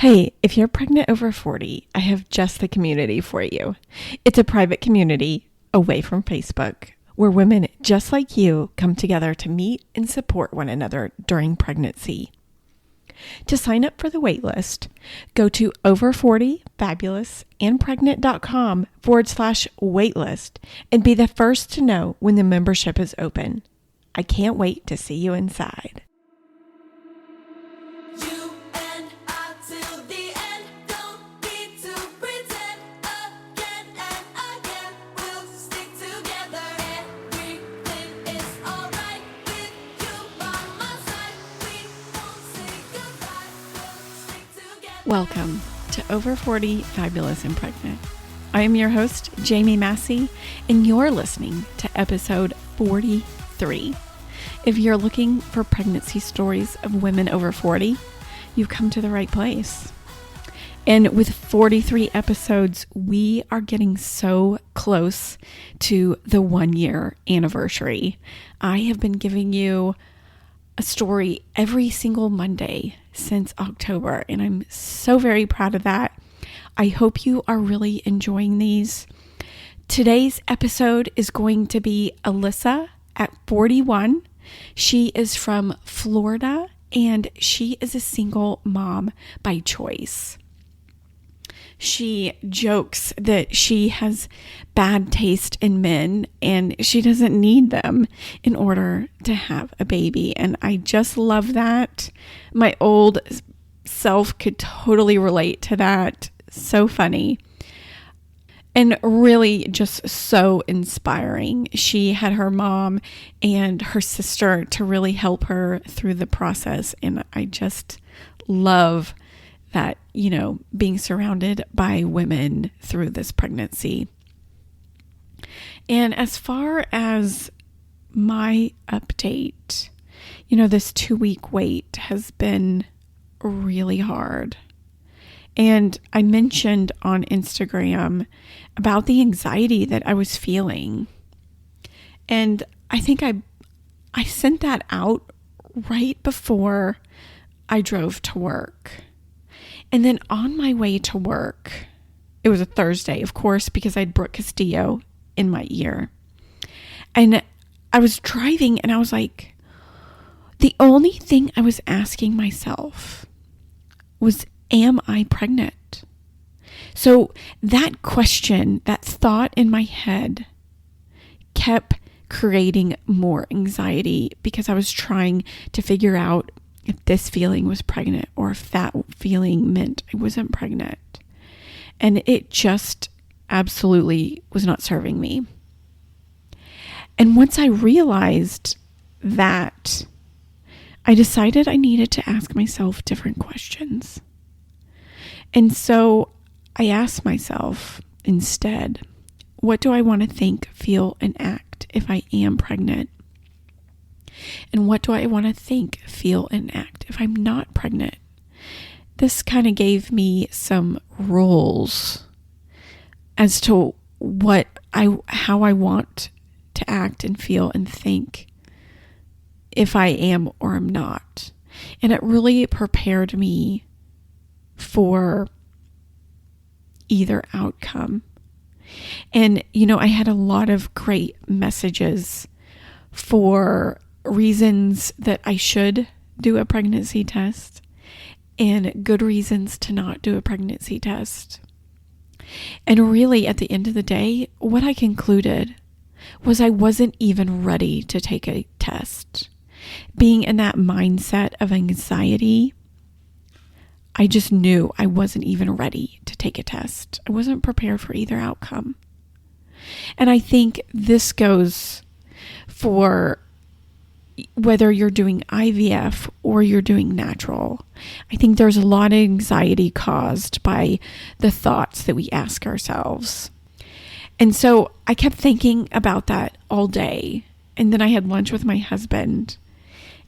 Hey, if you're pregnant over 40, I have just the community for you. It's a private community away from Facebook where women just like you come together to meet and support one another during pregnancy. To sign up for the waitlist, go to over40fabulousandpregnant.com/waitlist and be the first to know when the membership is open. I can't wait to see you inside. Welcome to Over 40 Fabulous and Pregnant. I am your host, Jamie Massey, and you're listening to episode 43. If you're looking for pregnancy stories of women over 40, you've come to the right place. And with 43 episodes, we are getting so close to the 1-year anniversary. I have been giving you a story every single Monday since October, and I'm so very proud of that. I hope you are really enjoying these. Today's episode is going to be Alissa at 41. She is from Florida, and she is a single mom by choice. She jokes that she has bad taste in men and she doesn't need them in order to have a baby. And I just love that. My old self could totally relate to that. So funny. And really just so inspiring. She had her mom and her sister to really help her through the process. And I just love that, being surrounded by women through this pregnancy. And as far as my update, this 2-week wait has been really hard. And I mentioned on Instagram about the anxiety that I was feeling. And I think I sent that out right before I drove to work. And then on my way to work, it was a Thursday, of course, because I had Brooke Castillo in my ear. And I was driving and I was like, the only thing I was asking myself was, am I pregnant? So that question, that thought in my head kept creating more anxiety because I was trying to figure out if this feeling was pregnant or if that feeling meant I wasn't pregnant. And it just absolutely was not serving me. And once I realized that, I decided I needed to ask myself different questions. And so I asked myself instead, what do I want to think, feel, and act if I am pregnant? And what do I want to think, feel, and act if I'm not pregnant? This kind of gave me some rules as to how I want to act and feel and think if I am or am not. And it really prepared me for either outcome. And, I had a lot of great messages for reasons that I should do a pregnancy test and good reasons to not do a pregnancy test. And really, at the end of the day, what I concluded was I wasn't even ready to take a test. Being in that mindset of anxiety, I just knew I wasn't even ready to take a test. I wasn't prepared for either outcome. And I think this goes for whether you're doing IVF or you're doing natural. I think there's a lot of anxiety caused by the thoughts that we ask ourselves. And so I kept thinking about that all day. And then I had lunch with my husband.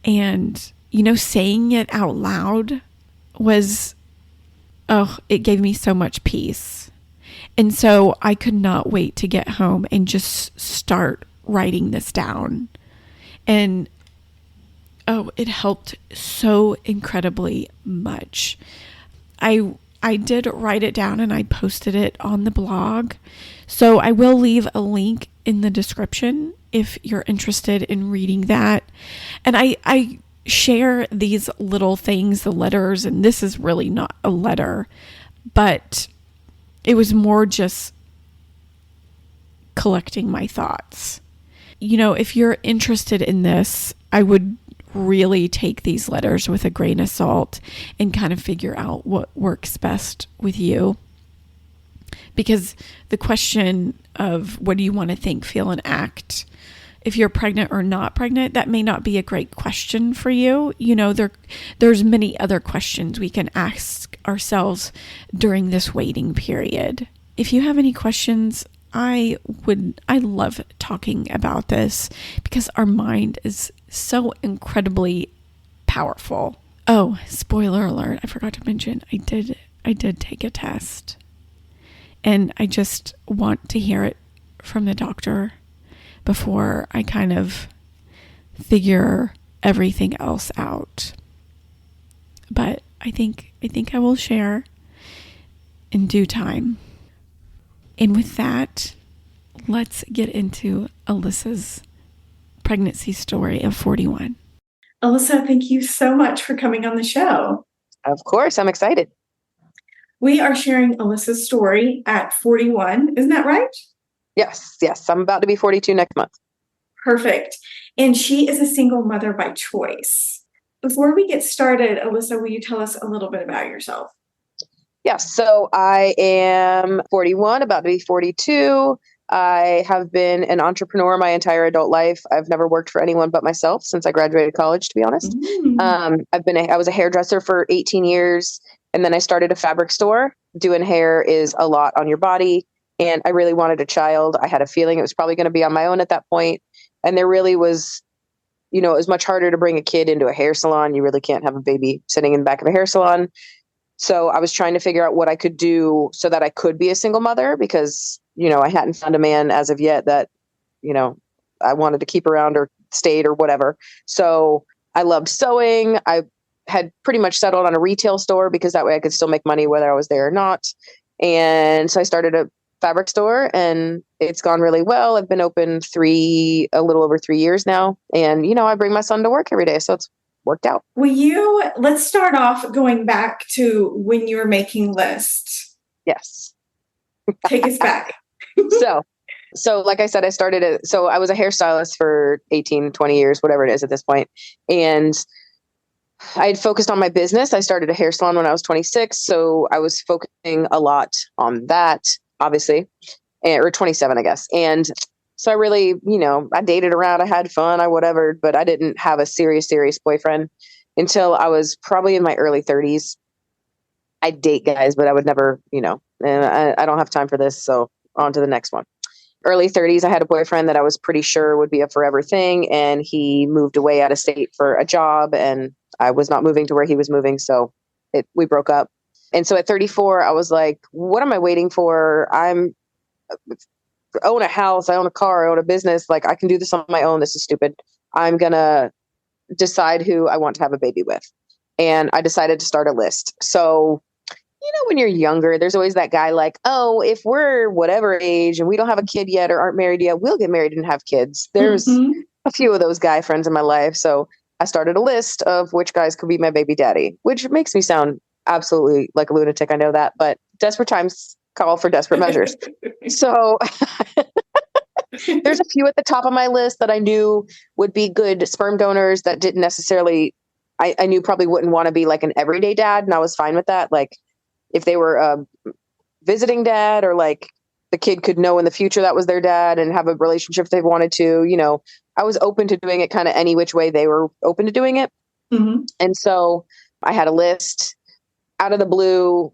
And, saying it out loud it gave me so much peace. And so I could not wait to get home and just start writing this down. And it helped so incredibly much. I did write it down and I posted it on the blog. So I will leave a link in the description if you're interested in reading that. And I share these little things, the letters, and this is really not a letter, but it was more just collecting my thoughts. If you're interested in this, I would really take these letters with a grain of salt and kind of figure out what works best with you. Because the question of what do you want to think, feel, and act, if you're pregnant or not pregnant, that may not be a great question for you. There's many other questions we can ask ourselves during this waiting period. If you have any questions, I love talking about this because our mind is so incredibly powerful. Oh, spoiler alert. I forgot to mention, I did take a test, and I just want to hear it from the doctor before I kind of figure everything else out. But I think I will share in due time. And with that, let's get into Alyssa's pregnancy story of 41. Alissa, thank you so much for coming on the show. Of course, I'm excited. We are sharing Alyssa's story at 41. Isn't that right? Yes. I'm about to be 42 next month. Perfect. And she is a single mother by choice. Before we get started, Alissa, will you tell us a little bit about yourself? Yes. So I am 41, about to be 42. I have been an entrepreneur my entire adult life. I've never worked for anyone but myself since I graduated college, to be honest. I was a hairdresser for 18 years, and then I started a fabric store. Doing hair is a lot on your body, and I really wanted a child. I had a feeling it was probably going to be on my own at that point, and there really was, it was much harder to bring a kid into a hair salon. You really can't have a baby sitting in the back of a hair salon. So I was trying to figure out what I could do so that I could be a single mother because, I hadn't found a man as of yet that, I wanted to keep around or stayed or whatever. So I loved sewing. I had pretty much settled on a retail store because that way I could still make money whether I was there or not. And so I started a fabric store and it's gone really well. I've been open a little over 3 years now. And, I bring my son to work every day. So it's worked out. Let's start off going back to when you were making lists. Yes. Take us back. So like I said, I was a hairstylist for 18, 20 years, whatever it is at this point. And I had focused on my business. I started a hair salon when I was 26. So I was focusing a lot on that, obviously, or 27, I guess. And so I really, I dated around, I had fun, whatever, but I didn't have a serious boyfriend until I was probably in my early 30s. I'd date guys, but I would never, and I don't have time for this. So on to the next one. Early 30s, I had a boyfriend that I was pretty sure would be a forever thing. And he moved away out of state for a job and I was not moving to where he was moving. So we broke up. And so at 34, I was like, what am I waiting for? Own a house, I own a car, I own a business. Like I can do this on my own. This is stupid. I'm going to decide who I want to have a baby with. And I decided to start a list. So, when you're younger, there's always that guy like, oh, if we're whatever age and we don't have a kid yet or aren't married yet, we'll get married and have kids. There's a few of those guy friends in my life. So I started a list of which guys could be my baby daddy, which makes me sound absolutely like a lunatic. I know that, but desperate times call for desperate measures. So there's a few at the top of my list that I knew would be good sperm donors that didn't necessarily, I knew probably wouldn't want to be like an everyday dad. And I was fine with that. Like if they were a visiting dad or like the kid could know in the future that was their dad and have a relationship if they wanted to, I was open to doing it kind of any which way they were open to doing it. Mm-hmm. And so I had a list. Out of the blue,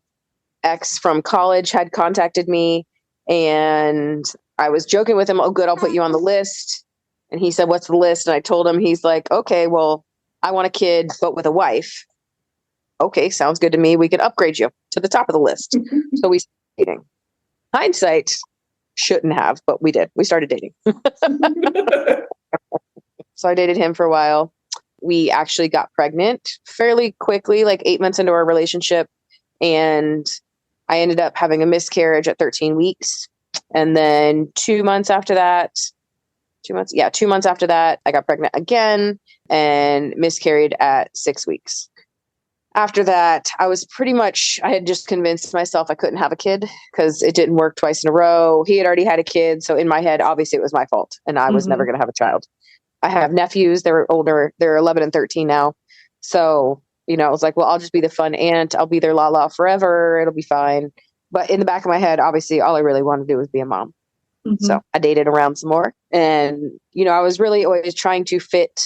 ex from college had contacted me and I was joking with him. Oh, good. I'll put you on the list. And he said, what's the list? And I told him, he's like, okay, well, I want a kid, but with a wife. Okay. Sounds good to me. We can upgrade you to the top of the list. So we started dating. Hindsight, shouldn't have, but we did. We started dating. So I dated him for a while. We actually got pregnant fairly quickly, like 8 months into our relationship. And I ended up having a miscarriage at 13 weeks. And then 2 months after that, 2 months after that, I got pregnant again and miscarried at 6 weeks. After that, I had just convinced myself I couldn't have a kid because it didn't work twice in a row. He had already had a kid. So in my head, obviously it was my fault and I was never going to have a child. I have nephews. They're older. They're 11 and 13 now. So, I was like, well, I'll just be the fun aunt. I'll be their la forever. It'll be fine. But in the back of my head, obviously all I really wanted to do was be a mom. So I dated around some more. And, I was really always trying to fit,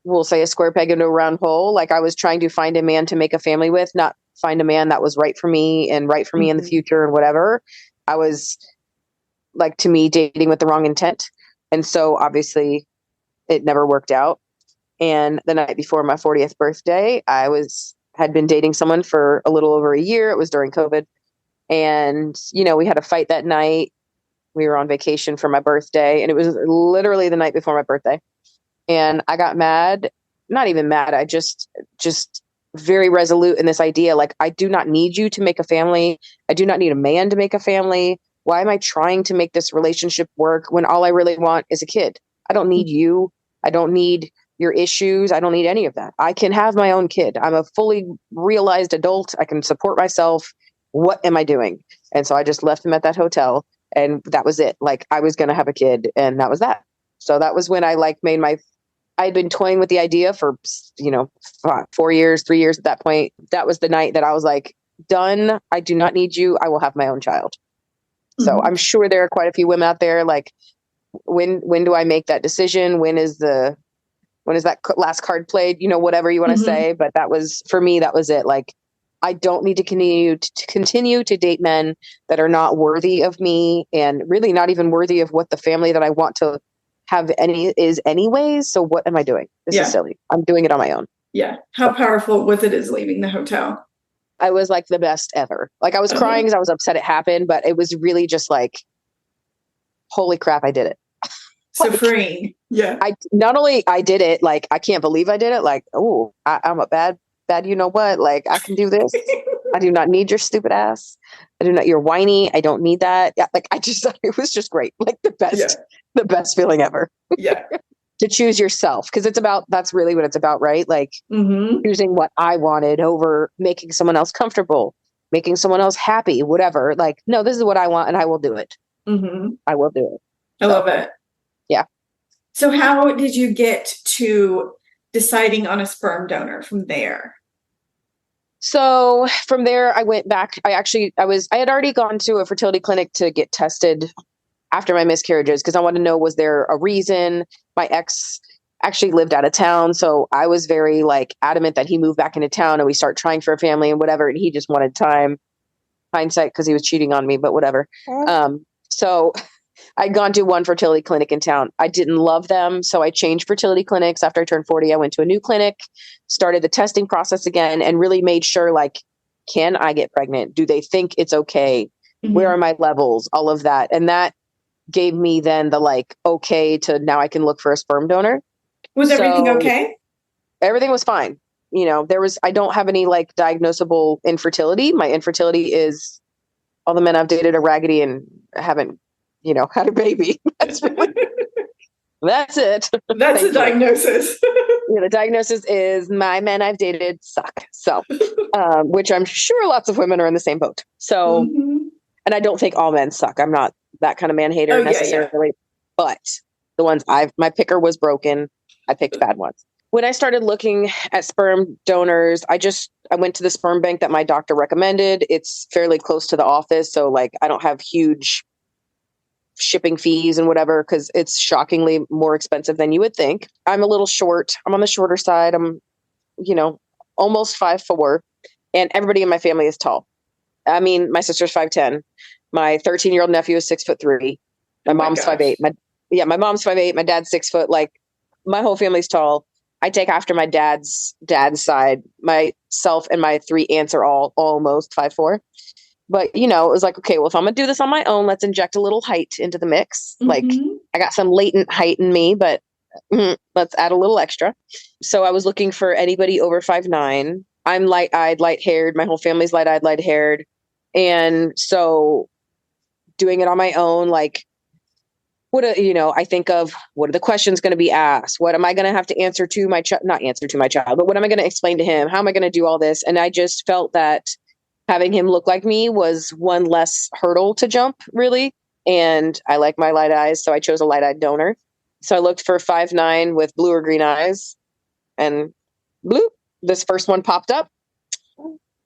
we'll say, a square peg into a round hole. Like I was trying to find a man to make a family with, not find a man that was right for me and right for me in the future and whatever. I was, like, to me, dating with the wrong intent. And so obviously it never worked out. And the night before my 40th birthday, had been dating someone for a little over a year. It was during COVID. And, we had a fight that night. We were on vacation for my birthday, and it was literally the night before my birthday. And I got mad, not even mad. I just very resolute in this idea. Like, I do not need you to make a family. I do not need a man to make a family. Why am I trying to make this relationship work when all I really want is a kid? I don't need you. I don't need your issues. I don't need any of that. I can have my own kid. I'm a fully realized adult. I can support myself. What am I doing? And so I just left him at that hotel, and that was it. Like, I was going to have a kid, and that was that. So that was when I I'd been toying with the idea for, 4 years, 3 years at that point. That was the night that I was like, done. I do not need you. I will have my own child. So I'm sure there are quite a few women out there. Like, when do I make that decision? When is that last card played? Whatever you want to say. But that was, for me, that was it. Like, I don't need to continue to date men that are not worthy of me, and really not even worthy of what the family that I want to have is anyways. So what am I doing? This is silly. I'm doing it on my own. Yeah. How powerful was it as leaving the hotel? I was like the best ever. Like, I was crying because I was upset it happened, but it was really just like, holy crap, I did it. So freeing. Yeah. Not only I did it, like, I can't believe I did it. Like, oh, I'm a bad, you know what? Like, I can do this. I do not need your stupid ass. You're whiny. I don't need that. Yeah. Like, it was just great. Like, the best feeling ever. Yeah. To choose yourself. Cause that's really what it's about, right? Like, choosing what I wanted over making someone else comfortable, making someone else happy, whatever. Like, no, this is what I want and I will do it. I will do it. I love it. Yeah. So how did you get to deciding on a sperm donor from there? So from there, I went back. I had already gone to a fertility clinic to get tested after my miscarriages because I wanted to know, was there a reason? My ex actually lived out of town. So I was very adamant that he moved back into town and we start trying for a family and whatever. And he just wanted time, hindsight, because he was cheating on me, but whatever. So I'd gone to one fertility clinic in town. I didn't love them. So I changed fertility clinics. After I turned 40, I went to a new clinic, started the testing process again, and really made sure, can I get pregnant? Do they think it's okay? Where are my levels? All of that. And that gave me then the okay to now I can look for a sperm donor. Was everything okay? Everything was fine. I don't have any diagnosable infertility. My infertility is all the men I've dated are raggedy and haven't, had a baby. That's it. That's the diagnosis. The diagnosis is my men I've dated suck. So, which I'm sure lots of women are in the same boat. So, and I don't think all men suck. I'm not that kind of man hater necessarily, but the ones my picker was broken. I picked bad ones. When I started looking at sperm donors, I went to the sperm bank that my doctor recommended. It's fairly close to the office. So I don't have huge shipping fees and whatever, because it's shockingly more expensive than you would think. I'm a little short. I'm on the shorter side. I'm, almost 5'4", and everybody in my family is tall. I mean, my sister's 5'10". My 13-year-old nephew is 6'3". My mom's 5'8". My mom's 5'8". My dad's 6 foot. My whole family's tall. I take after my dad's side. Myself and my 3 aunts are all almost 5'4". But, it was okay, well, if I'm going to do this on my own, let's inject a little height into the mix. I got some latent height in me, but let's add a little extra. So I was looking for anybody over 5'9". I'm light-eyed, light-haired. My whole family's light-eyed, light-haired. And so doing it on my own, like, I think of what are the questions going to be asked? What am I going to have to answer to my child? Not answer to my child, but what am I going to explain to him? How am I going to do all this? And I just felt that having him look like me was one less hurdle to jump, really. And I like my light eyes, so I chose a light-eyed donor. So I looked for 5'9" with blue or green eyes, and bloop, this first one popped up.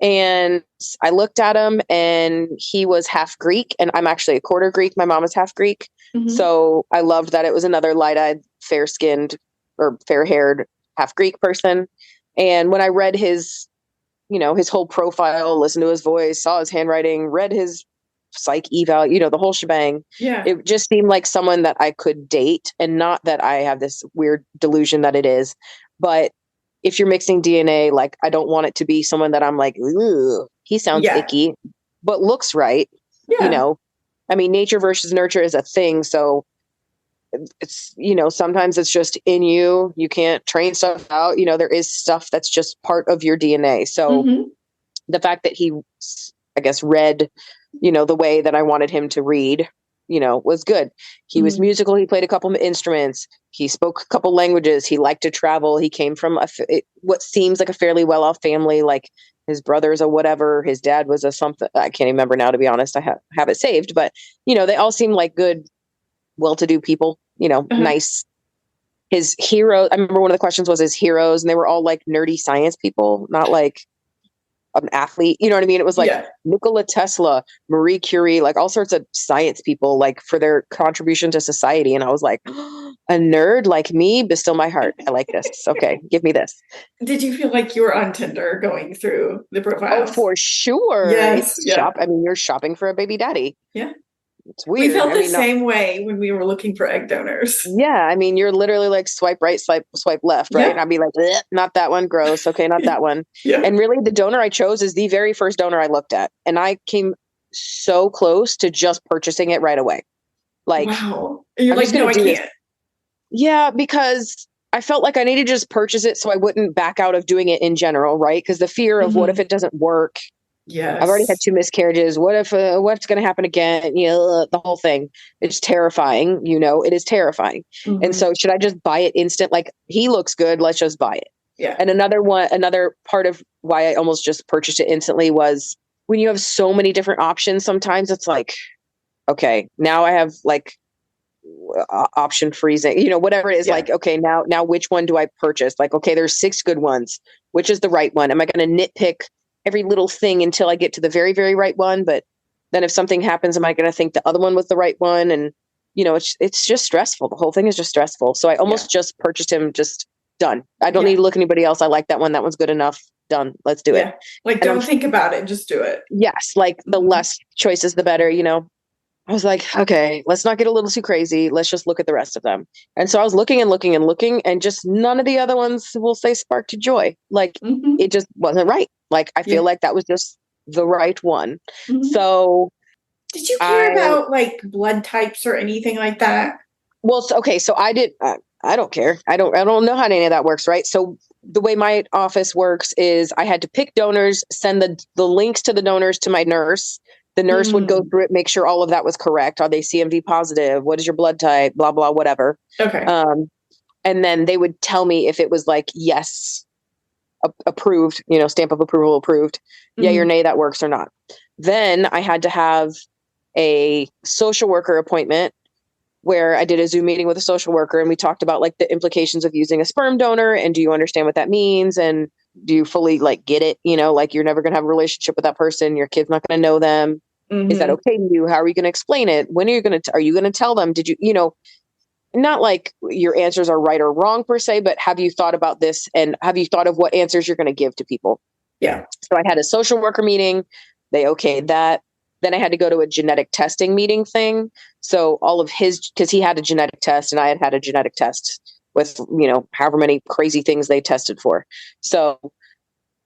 And I looked at him, and he was half Greek, and I'm actually a quarter Greek. My mom is half Greek. Mhm. So I loved that it was another light-eyed, fair-skinned or fair-haired half Greek person. And when I read his whole profile, listened to his voice, saw his handwriting, read his psych eval, the whole shebang, Yeah. it just seemed like someone that I could date. And not that I have this weird delusion that it is, but if you're mixing DNA, like, I don't want it to be someone that I'm like, ooh, he sounds Yeah. icky, but looks right. Yeah. I mean, nature versus nurture is a thing. So it's, sometimes it's just in you. You can't train stuff out. There is stuff that's just part of your DNA. So Mhm. the fact that he, I guess, read, the way that I wanted him to read, was good. He was musical. He played a couple of instruments. He spoke a couple languages. He liked to travel. He came from what seems like a fairly well-off family. Like, his brother's a whatever. His dad was a something. I can't remember now, to be honest. I have it saved, but they all seem like good, well-to-do people. Nice. His hero. I remember one of the questions was his heroes, and they were all like nerdy science people, not like an athlete. You know what I mean? It was like Nikola Tesla, Marie Curie, like all sorts of science people, like, for their contribution to society. And I was like, a nerd like me, but still my heart. I like this. Okay, give me this. Did you feel like you were on Tinder going through the profiles? Oh, for sure. Yes. I mean, you're shopping for a baby daddy. Yeah. It's weird. We felt the same way when we were looking for egg donors. Yeah. I mean, you're literally like swipe right, swipe left, right? Yeah. And I'd be like, not that one, gross. Okay, not that one. Yeah. And really, the donor I chose is the very first donor I looked at. And I came so close to just purchasing it right away. Like, wow. And you're I'm like, no, I can't. Yeah, because I felt like I needed to just purchase it so I wouldn't back out of doing it in general, right? Because the fear of what if it doesn't work? Yes. I've already had 2 miscarriages. What if what's going to happen again? The whole thing. It's terrifying. It is terrifying. And so should I just buy it instant? Like, he looks good. Let's just buy it. Yeah. And another part of why I almost just purchased it instantly was when you have so many different options, sometimes it's like, okay, now I have like option freezing, whatever it is. Like, okay, now which one do I purchase? Like, okay, there's 6 good ones. Which is the right one? Am I going to nitpick every little thing until I get to the very, very right one? But then if something happens, am I going to think the other one was the right one? And, it's just stressful. The whole thing is just stressful. So I almost just purchased him, just done. I don't need to look anybody else. I like that one. That one's good enough. Done. Let's do it. Like, don't think about it. Just do it. Yes. Like, the less choices, the better, I was like, okay, let's not get a little too crazy. Let's just look at the rest of them. And so I was looking and looking and looking, and just none of the other ones will say sparked joy. Like, it just wasn't right. Like, I feel like that was just the right one. So did you care about like blood types or anything like that? Well, so I did. I don't care. I don't know how any of that works, right? So the way my office works is I had to pick donors, send the links to the donors to my nurse. The nurse would go through it, make sure all of that was correct. Are they CMV positive? What is your blood type? Blah, blah, whatever. Okay. And then they would tell me if it was like, yes, approved, stamp of approval approved. Yay or nay, that works or not. Then I had to have a social worker appointment where I did a Zoom meeting with a social worker, and we talked about like the implications of using a sperm donor, and do you understand what that means? And do you fully like get it? Like, you're never going to have a relationship with that person. Your kid's not going to know them. Is that okay to you? How are you going to explain it? When are you going to, are you going to tell them? Did you, not like your answers are right or wrong per se, but have you thought about this? And have you thought of what answers you're going to give to people? Yeah. So I had a social worker meeting. They okayed that. Then I had to go to a genetic testing meeting thing. So all of because he had a genetic test and I had a genetic test with, however many crazy things they tested for. So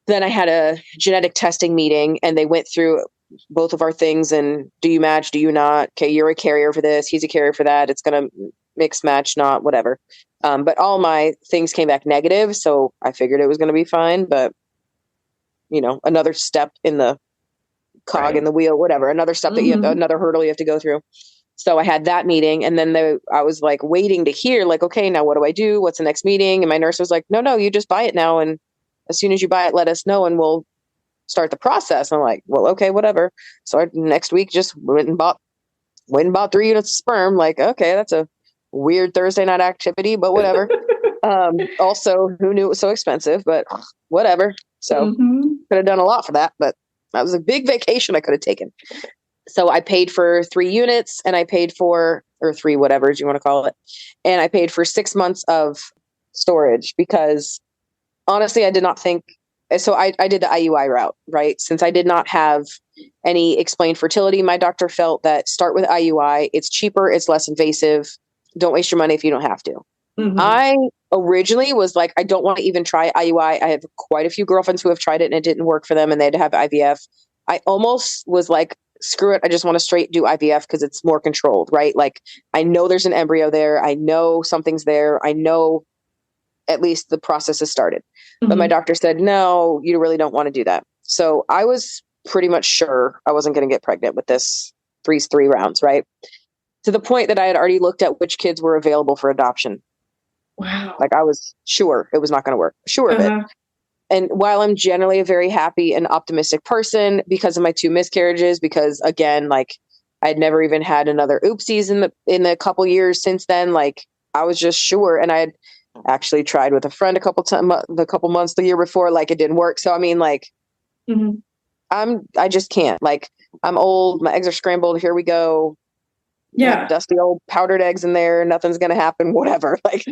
then I had a genetic testing meeting, and they went through both of our things. And do you match? Do you not? Okay, you're a carrier for this. He's a carrier for that. It's going to mix, match, not, whatever. But all my things came back negative. So I figured it was going to be fine. But another step in the cog in the wheel, whatever, another step that another hurdle you have to go through. So I had that meeting, and then I was like waiting to hear, like, okay, now what do I do? What's the next meeting? And my nurse was like, no, you just buy it now. And as soon as you buy it, let us know and we'll start the process. I'm like, well, okay, whatever. So next week just went and bought 3 units of sperm. Like, okay, that's a weird Thursday night activity, but whatever. Also, who knew it was so expensive, but whatever. So could have done a lot for that, but that was a big vacation I could have taken. So I paid for 3 units, and I paid for, or 3, whatever you want to call it. And I paid for 6 months of storage because honestly, I did not think, so I did the IUI route, right? Since I did not have any explained fertility, my doctor felt that start with IUI. It's cheaper. It's less invasive. Don't waste your money if you don't have to. I originally was like, I don't want to even try IUI. I have quite a few girlfriends who have tried it and it didn't work for them and they had to have IVF. I almost was like, screw it. I just want to straight do IVF because it's more controlled, right? Like I know there's an embryo there. I know something's there. I know at least the process has started. But my doctor said, no, you really don't want to do that. So I was pretty much sure I wasn't going to get pregnant with this 3 rounds, right? To the point that I had already looked at which kids were available for adoption. Wow. Like I was sure it was not going to work. Sure of it. And while I'm generally a very happy and optimistic person because of my 2 miscarriages, because again, like I'd never even had another oopsies in the couple years since then, like I was just sure. And I had actually tried with a friend a couple months the year before, like it didn't work. So, I mean, like I just can't, like I'm old, my eggs are scrambled. Here we go. Yeah. Dusty old powdered eggs in there. Nothing's going to happen, whatever. Like,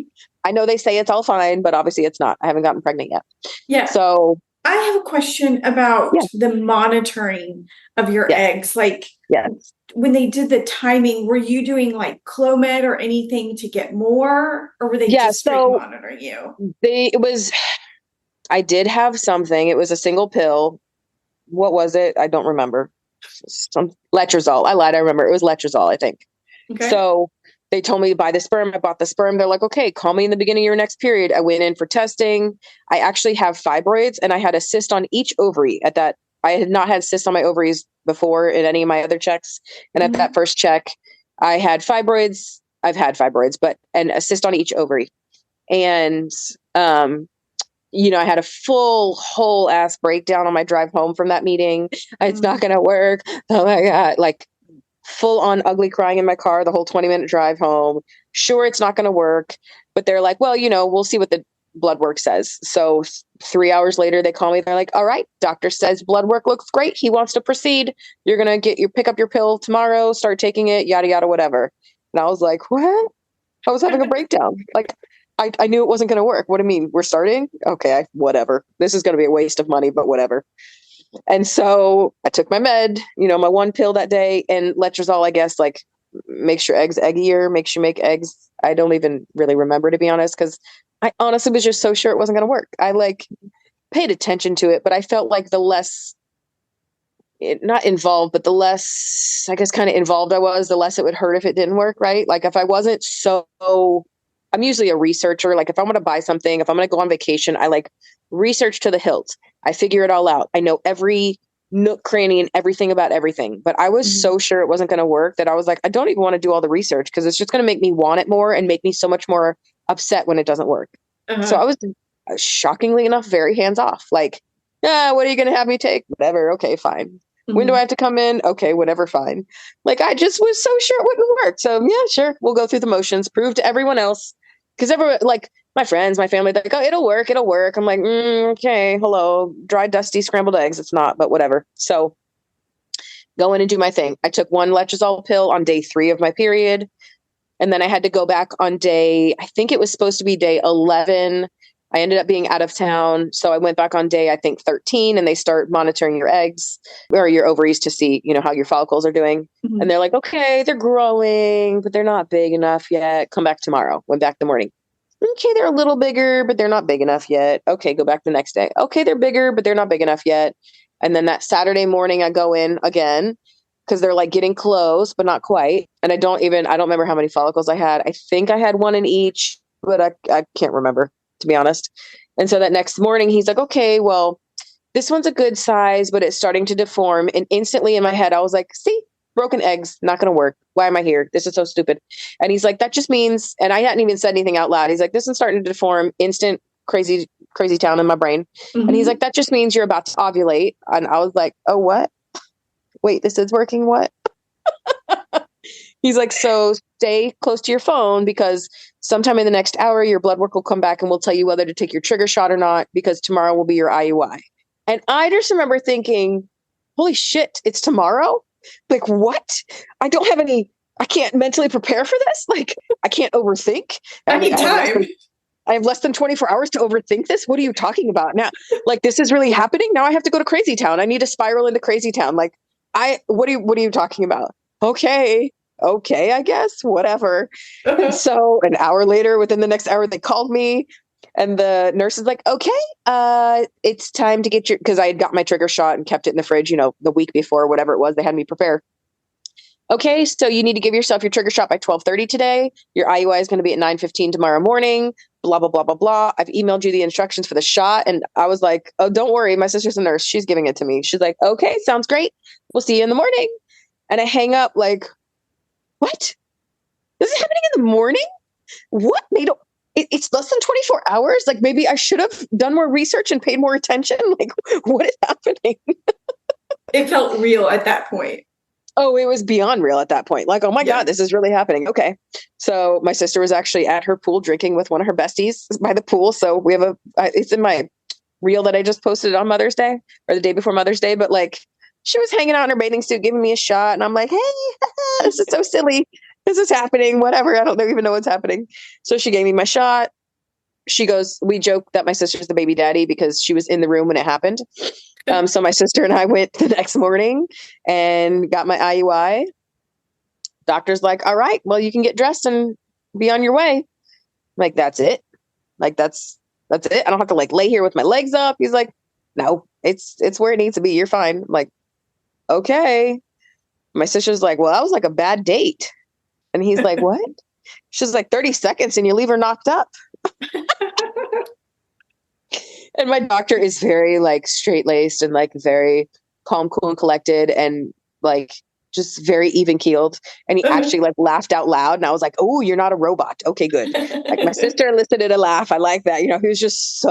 I know they say it's all fine, but obviously it's not. I haven't gotten pregnant yet. Yeah. So I have a question about the monitoring of your eggs. Like when they did the timing, were you doing like Clomid or anything to get more, or were they just straight monitoring you? I did have something. It was a single pill. What was it? I don't remember. Some letrozole. I lied. I remember. It was letrozole, I think. Okay. So they told me to buy the sperm. I bought the sperm. They're like, okay, call me in the beginning of your next period. I went in for testing. I actually have fibroids and I had a cyst on each ovary at that. I had not had cysts on my ovaries before in any of my other checks. And at that first check, I had fibroids. I've had fibroids, and a cyst on each ovary. And, I had a full whole ass breakdown on my drive home from that meeting. It's not going to work. Oh my God. Like full on ugly crying in my car, the whole 20-minute drive home. Sure. It's not going to work, but they're like, well, we'll see what the blood work says. So 3 hours later, they call me. They're like, all right, doctor says blood work looks great. He wants to proceed. You're going to pick up your pill tomorrow, start taking it, yada, yada, whatever. And I was like, what? I was having a breakdown. Like, I knew it wasn't going to work. What do you mean? We're starting? Okay, whatever. This is going to be a waste of money, but whatever. And so I took my med, my 1 pill that day, and letrozole, I guess, like makes your eggs eggier, makes you make eggs. I don't even really remember, to be honest, because I honestly was just so sure it wasn't going to work. I like paid attention to it, but I felt like the less, not involved, but the less, I guess, kind of involved I was, the less it would hurt if it didn't work, right? Like if I wasn't I'm usually a researcher. Like if I'm going to buy something, if I'm going to go on vacation, I like research to the hilt. I figure it all out. I know every nook, cranny, and everything about everything. But I was so sure it wasn't going to work that I was like, I don't even want to do all the research because it's just going to make me want it more and make me so much more upset when it doesn't work. So I was shockingly enough, very hands off. Like, what are you going to have me take? Whatever. Okay, fine. When do I have to come in? Okay, whatever, fine. Like I just was so sure it wouldn't work. So yeah, sure. We'll go through the motions, prove to everyone else. Because everyone, like my friends, my family, they're like, oh, it'll work. I'm like, okay, hello, dry, dusty, scrambled eggs. It's not, but whatever. So go in and do my thing. I took 1 letrozole pill on day 3 of my period. And then I had to go back on I think it was supposed to be day 11. I ended up being out of town. So I went back on day, I think 13, and they start monitoring your eggs or your ovaries to see, how your follicles are doing. And they're like, okay, they're growing, but they're not big enough yet. Come back tomorrow. Went back the morning. Okay, they're a little bigger, but they're not big enough yet. Okay, go back the next day. Okay, they're bigger, but they're not big enough yet. And then that Saturday morning, I go in again because they're like getting close, but not quite. And I don't remember how many follicles I had. I think I had 1 in each, but I can't remember, to be honest. And so that next morning, he's like, okay, well, this one's a good size, but it's starting to deform. And instantly in my head, I was like, see, broken eggs, not going to work. Why am I here? This is so stupid. And he's like, that just means, and I hadn't even said anything out loud. He's like, this is starting to deform. Instant crazy town in my brain. Mm-hmm. And he's like, that just means you're about to ovulate. And I was like, oh, what? Wait, this is working? What? He's like, so stay close to your phone because sometime in the next hour, your blood work will come back and we'll tell you whether to take your trigger shot or not, because tomorrow will be your IUI. And I just remember thinking, holy shit, it's tomorrow? Like, what? I can't mentally prepare for this. Like, I can't overthink. I need time. I have less than 24 hours to overthink this. What are you talking about now? Like, this is really happening. Now I have to go to crazy town. I need to spiral into crazy town. Like, what are you talking about? Okay, I guess, whatever. So an hour later, within the next hour, they called me and the nurse is like, okay, it's time to get because I had got my trigger shot and kept it in the fridge, the week before, whatever it was, they had me prepare. Okay, so you need to give yourself your trigger shot by 12:30 today. Your IUI is going to be at 9:15 tomorrow morning, blah, blah, blah, blah, blah. I've emailed you the instructions for the shot. And I was like, oh, don't worry. My sister's a nurse. She's giving it to me. She's like, okay, sounds great. We'll see you in the morning. And I hang up like, what? This is happening in the morning? What? It's less than 24 hours? Like, maybe I should have done more research and paid more attention. Like, what is happening? It felt real at that point. Oh, it was beyond real at that point. Like, oh my God, this is really happening. Okay. So my sister was actually at her pool drinking with one of her besties by the pool. So we have it's in my reel that I just posted on Mother's Day or the day before Mother's Day. But like, she was hanging out in her bathing suit, giving me a shot. And I'm like, hey, this is so silly. This is happening. Whatever. I don't even know what's happening. So she gave me my shot. She goes, we joke that my sister's the baby daddy because she was in the room when it happened. So my sister and I went the next morning and got my IUI. Doctor's like, all right, well, you can get dressed and be on your way. I'm like, that's it. Like, that's it. I don't have to like lay here with my legs up. He's like, no, it's where it needs to be. You're fine. I'm like, okay. My sister's like, well, that was like a bad date. And he's like, what? She's like, 30 seconds and you leave her knocked up. And my doctor is very like straight laced and like very calm, cool, and collected and like just very even keeled. And he actually like laughed out loud. And I was like, oh, you're not a robot. Okay, good. Like my sister elicited a laugh. I like that. He was just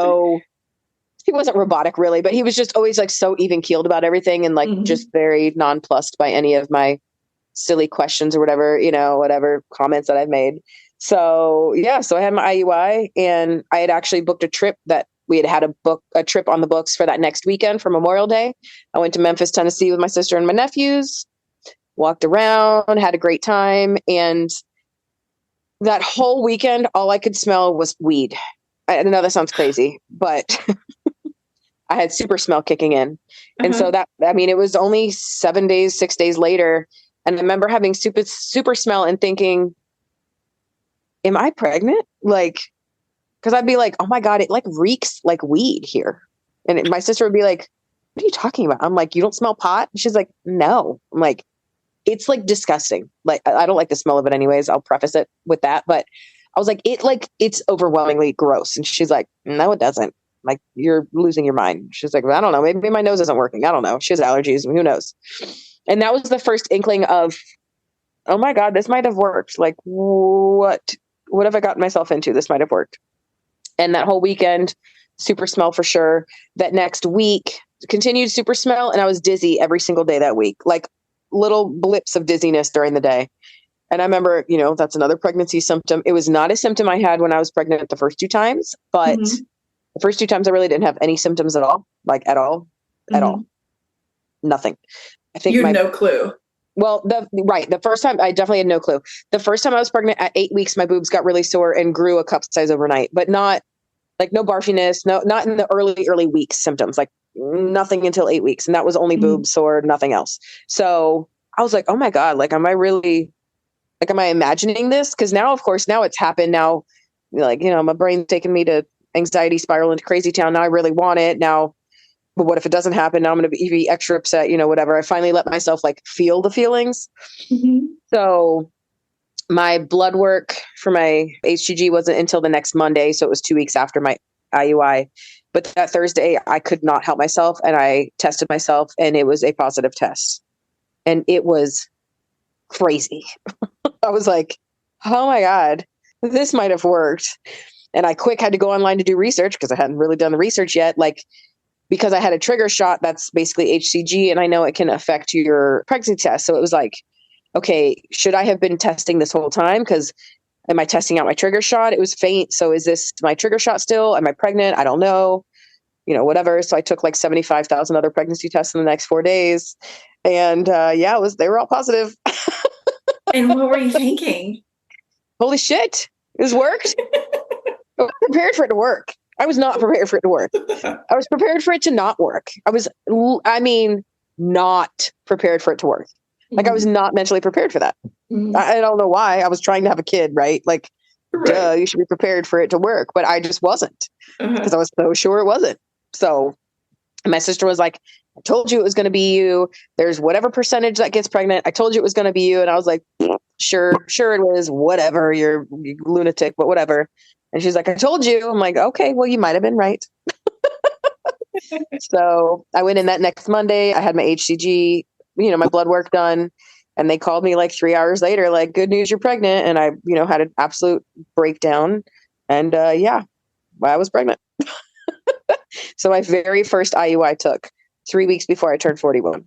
he wasn't robotic really, but he was just always like so even keeled about everything. And like just very nonplussed by any of my silly questions or whatever, whatever comments that I've made. So yeah, so I had my IUI and I had actually booked a trip that we had a trip on the books for that next weekend for Memorial Day. I went to Memphis, Tennessee with my sister and my nephews, walked around, had a great time. And that whole weekend, all I could smell was weed. I know that sounds crazy, but I had super smell kicking in. And so it was only 6 days later. And I remember having super smell and thinking, am I pregnant? Like, because I'd be like, oh my God, it like reeks like weed here. And my sister would be like, what are you talking about? I'm like, you don't smell pot? And she's like, no. I'm like, it's like disgusting. Like, I don't like the smell of it anyways. I'll preface it with that. But I was like, it's overwhelmingly gross. And she's like, no, it doesn't. Like, you're losing your mind. She's like, well, I don't know. Maybe my nose isn't working. I don't know. She has allergies. Who knows? And that was the first inkling of, oh my God, this might have worked. Like, what have I gotten myself into? This might have worked. And that whole weekend, super smell for sure. That next week, continued super smell. And I was dizzy every single day that week, like little blips of dizziness during the day. And I remember, that's another pregnancy symptom. It was not a symptom I had when I was pregnant the first 2 times, but the first 2 times I really didn't have any symptoms at all, like at all. Nothing. I think you had no clue. Well, the first time I definitely had no clue. The first time I was pregnant at 8 weeks, my boobs got really sore and grew a cup size overnight, but not like no barfiness, not in the early weeks symptoms, like nothing until 8 weeks. And that was only boobs sore, nothing else. So I was like, oh my God, like, am I imagining this? Cause now, of course, now it's happened now, like, my brain's taking me to anxiety spiral into crazy town. Now I really want it now. But what if it doesn't happen? Now I'm going to be extra upset, whatever. I finally let myself like feel the feelings. So my blood work for my HCG wasn't until the next Monday. So it was 2 weeks after my IUI. But that Thursday, I could not help myself, and I tested myself, and it was a positive test. And it was crazy. I was like, oh my God, this might have worked. And I quick had to go online to do research because I hadn't really done the research yet. Like, because I had a trigger shot, that's basically HCG, and I know it can affect your pregnancy test. So it was like, okay, should I have been testing this whole time? Because am I testing out my trigger shot? It was faint. So is this my trigger shot still? Am I pregnant? I don't know. Whatever. So I took like 75,000 other pregnancy tests in the next 4 days. And they were all positive. And what were you thinking? Holy shit, this worked. I was prepared for it to work. I was not prepared for it to work. I was prepared for it to not work. Not prepared for it to work. Like, I was not mentally prepared for that. I don't know why. I was trying to have a kid, right? Like, duh, you should be prepared for it to work. But I just wasn't, because I was so sure it wasn't. So my sister was like, I told you it was going to be you. There's whatever percentage that gets pregnant. I told you it was going to be you. And I was like, sure it is. Whatever. You're lunatic, but whatever. And she's like, I told you. I'm like, okay, well, you might have been right. So I went in that next Monday. I had my HCG, my blood work done. And they called me like 3 hours later, like, good news, you're pregnant. And I, had an absolute breakdown. And I was pregnant. So my very first IUI took 3 weeks before I turned 41.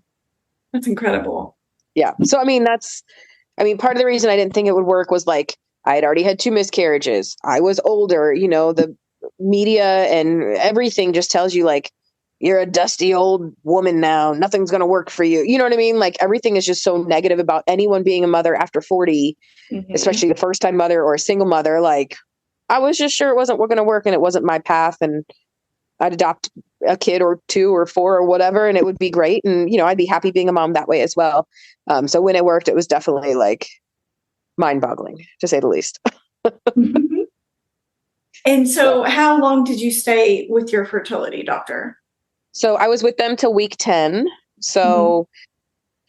That's incredible. Yeah. So, part of the reason I didn't think it would work was like, I had already had 2 miscarriages. I was older, the media and everything just tells you like, you're a dusty old woman now. Nothing's going to work for you. You know what I mean? Like, everything is just so negative about anyone being a mother after 40, especially the first time mother or a single mother. Like, I was just sure it wasn't going to work, and it wasn't my path. And I'd adopt a kid or 2 or 4 or whatever, and it would be great. And, I'd be happy being a mom that way as well. So when it worked, it was definitely like mind-boggling, to say the least. And so how long did you stay with your fertility doctor? So I was with them till week 10. So,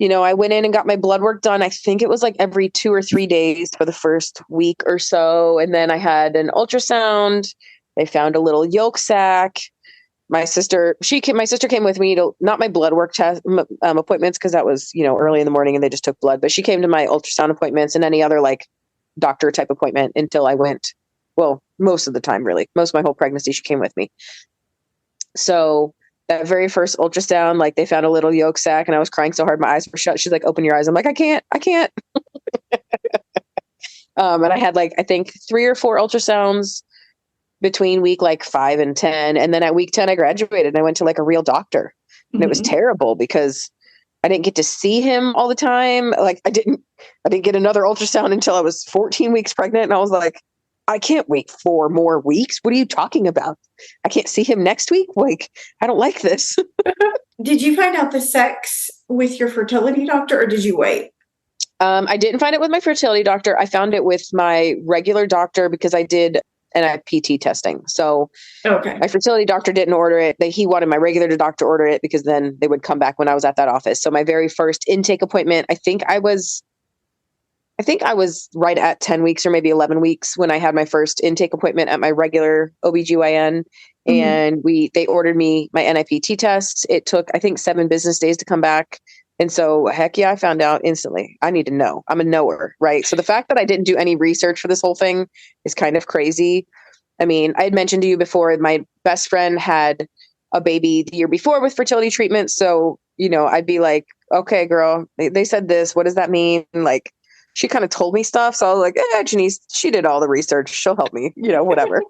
I went in and got my blood work done. I think it was like every 2 or 3 days for the first week or so. And then I had an ultrasound. They found a little yolk sac. My sister came with me to, not my blood work test appointments, because that was, early in the morning and they just took blood, but she came to my ultrasound appointments and any other like doctor type appointment until I went. Well, most of the time, really. Most of my whole pregnancy, she came with me. So that very first ultrasound, like, they found a little yolk sac and I was crying so hard my eyes were shut. She's like, open your eyes. I'm like, I can't. And I had like, I think 3 or 4 ultrasounds between week like 5 and 10. And then at week 10, I graduated and I went to like a real doctor, and it was terrible because I didn't get to see him all the time. Like, I didn't get another ultrasound until I was 14 weeks pregnant. And I was like, I can't wait 4 more weeks. What are you talking about? I can't see him next week. Like, I don't like this. Did you find out the sex with your fertility doctor, or did you wait? I didn't find it with my fertility doctor. I found it with my regular doctor because I did NIPT testing. So my fertility doctor didn't order it. He wanted my regular doctor to order it because then they would come back when I was at that office. So my very first intake appointment, I think I was right at 10 weeks or maybe 11 weeks when I had my first intake appointment at my regular OBGYN. And they ordered me my NIPT tests. It took, I think, 7 business days to come back. And so, heck yeah, I found out instantly. I need to know. I'm a knower, right? So the fact that I didn't do any research for this whole thing is kind of crazy. I had mentioned to you before, my best friend had a baby the year before with fertility treatment. So, I'd be like, okay, girl, they said this. What does that mean? Like, she kind of told me stuff. So I was like, Janice, she did all the research. She'll help me, whatever.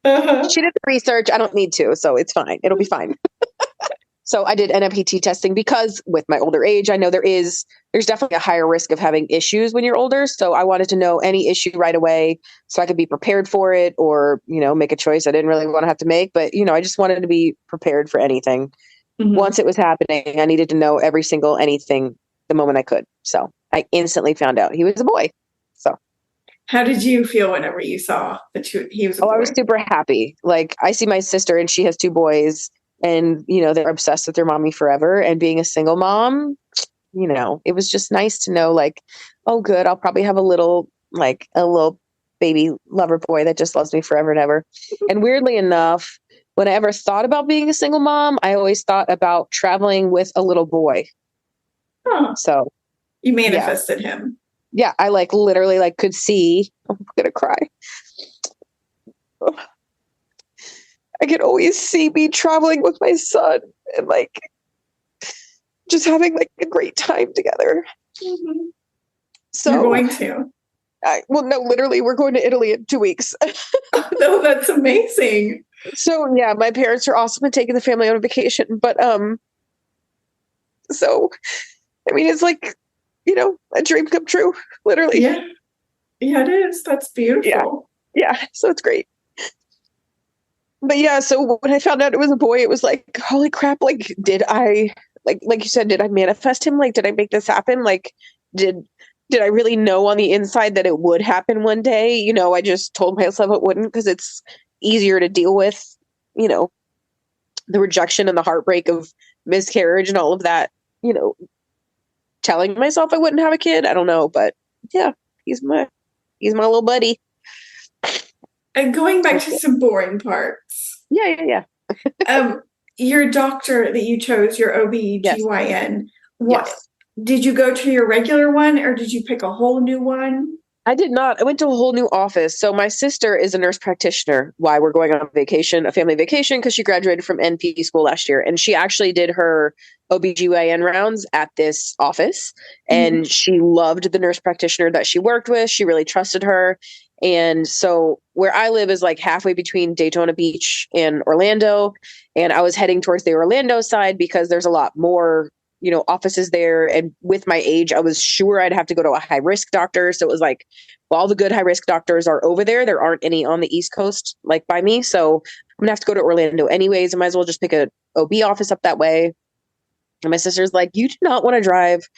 She did the research. I don't need to. So it's fine. It'll be fine. So I did NIPT testing because with my older age, I know there's definitely a higher risk of having issues when you're older. So I wanted to know any issue right away so I could be prepared for it or, make a choice I didn't really want to have to make. But, I just wanted to be prepared for anything. Once it was happening, I needed to know every single anything the moment I could. So I instantly found out he was a boy. So how did you feel whenever you saw he was a boy? I was super happy. Like, I see my sister and she has 2 boys. And, they're obsessed with their mommy forever. And being a single mom, it was just nice to know, like, oh, good, I'll probably have a little baby lover boy that just loves me forever and ever. And weirdly enough, when I ever thought about being a single mom, I always thought about traveling with a little boy. Huh. So you manifested him. Yeah. I like literally like could see, I'm going to cry. I could always see me traveling with my son and like just having like a great time together. Mm-hmm. So you're going to. Well, no, literally, we're going to Italy in 2 weeks. No, that's amazing. So yeah, my parents are awesome at taking the family on a vacation. But so I mean, it's like, you know, a dream come true, literally. Yeah, it is. That's beautiful. Yeah. So it's great. But yeah, so when I found out it was a boy, it was like, holy crap! Like, did I like you said, did I manifest him? Like, did I make this happen? Like, did I really know on the inside that it would happen one day? You know, I just told myself it wouldn't because it's easier to deal with, you know, the rejection and the heartbreak of miscarriage and all of that, you know, telling myself I wouldn't have a kid. I don't know, but yeah, he's my little buddy. And going back to some boring parts. Yeah. Your doctor that you chose, your OB/GYN, what Yes. did you go to your regular one or did you pick a whole new one? I did not. I went to a whole new office. So my sister is a nurse practitioner while we're going on vacation, a family vacation, because she graduated from NP school last year. And she actually did her OB/GYN rounds at this office. And she loved the nurse practitioner that she worked with. She really trusted her. And so where I live is like halfway between Daytona Beach and Orlando. And I was heading towards the Orlando side because there's a lot more, you know, offices there. And with my age, I was sure I'd have to go to a high risk doctor. So it was like, well, all the good high risk doctors are over there. There aren't any on the East Coast, like by me. So I'm gonna have to go to Orlando anyways. I might as well just pick a OB office up that way. And my sister's like, you do not want to drive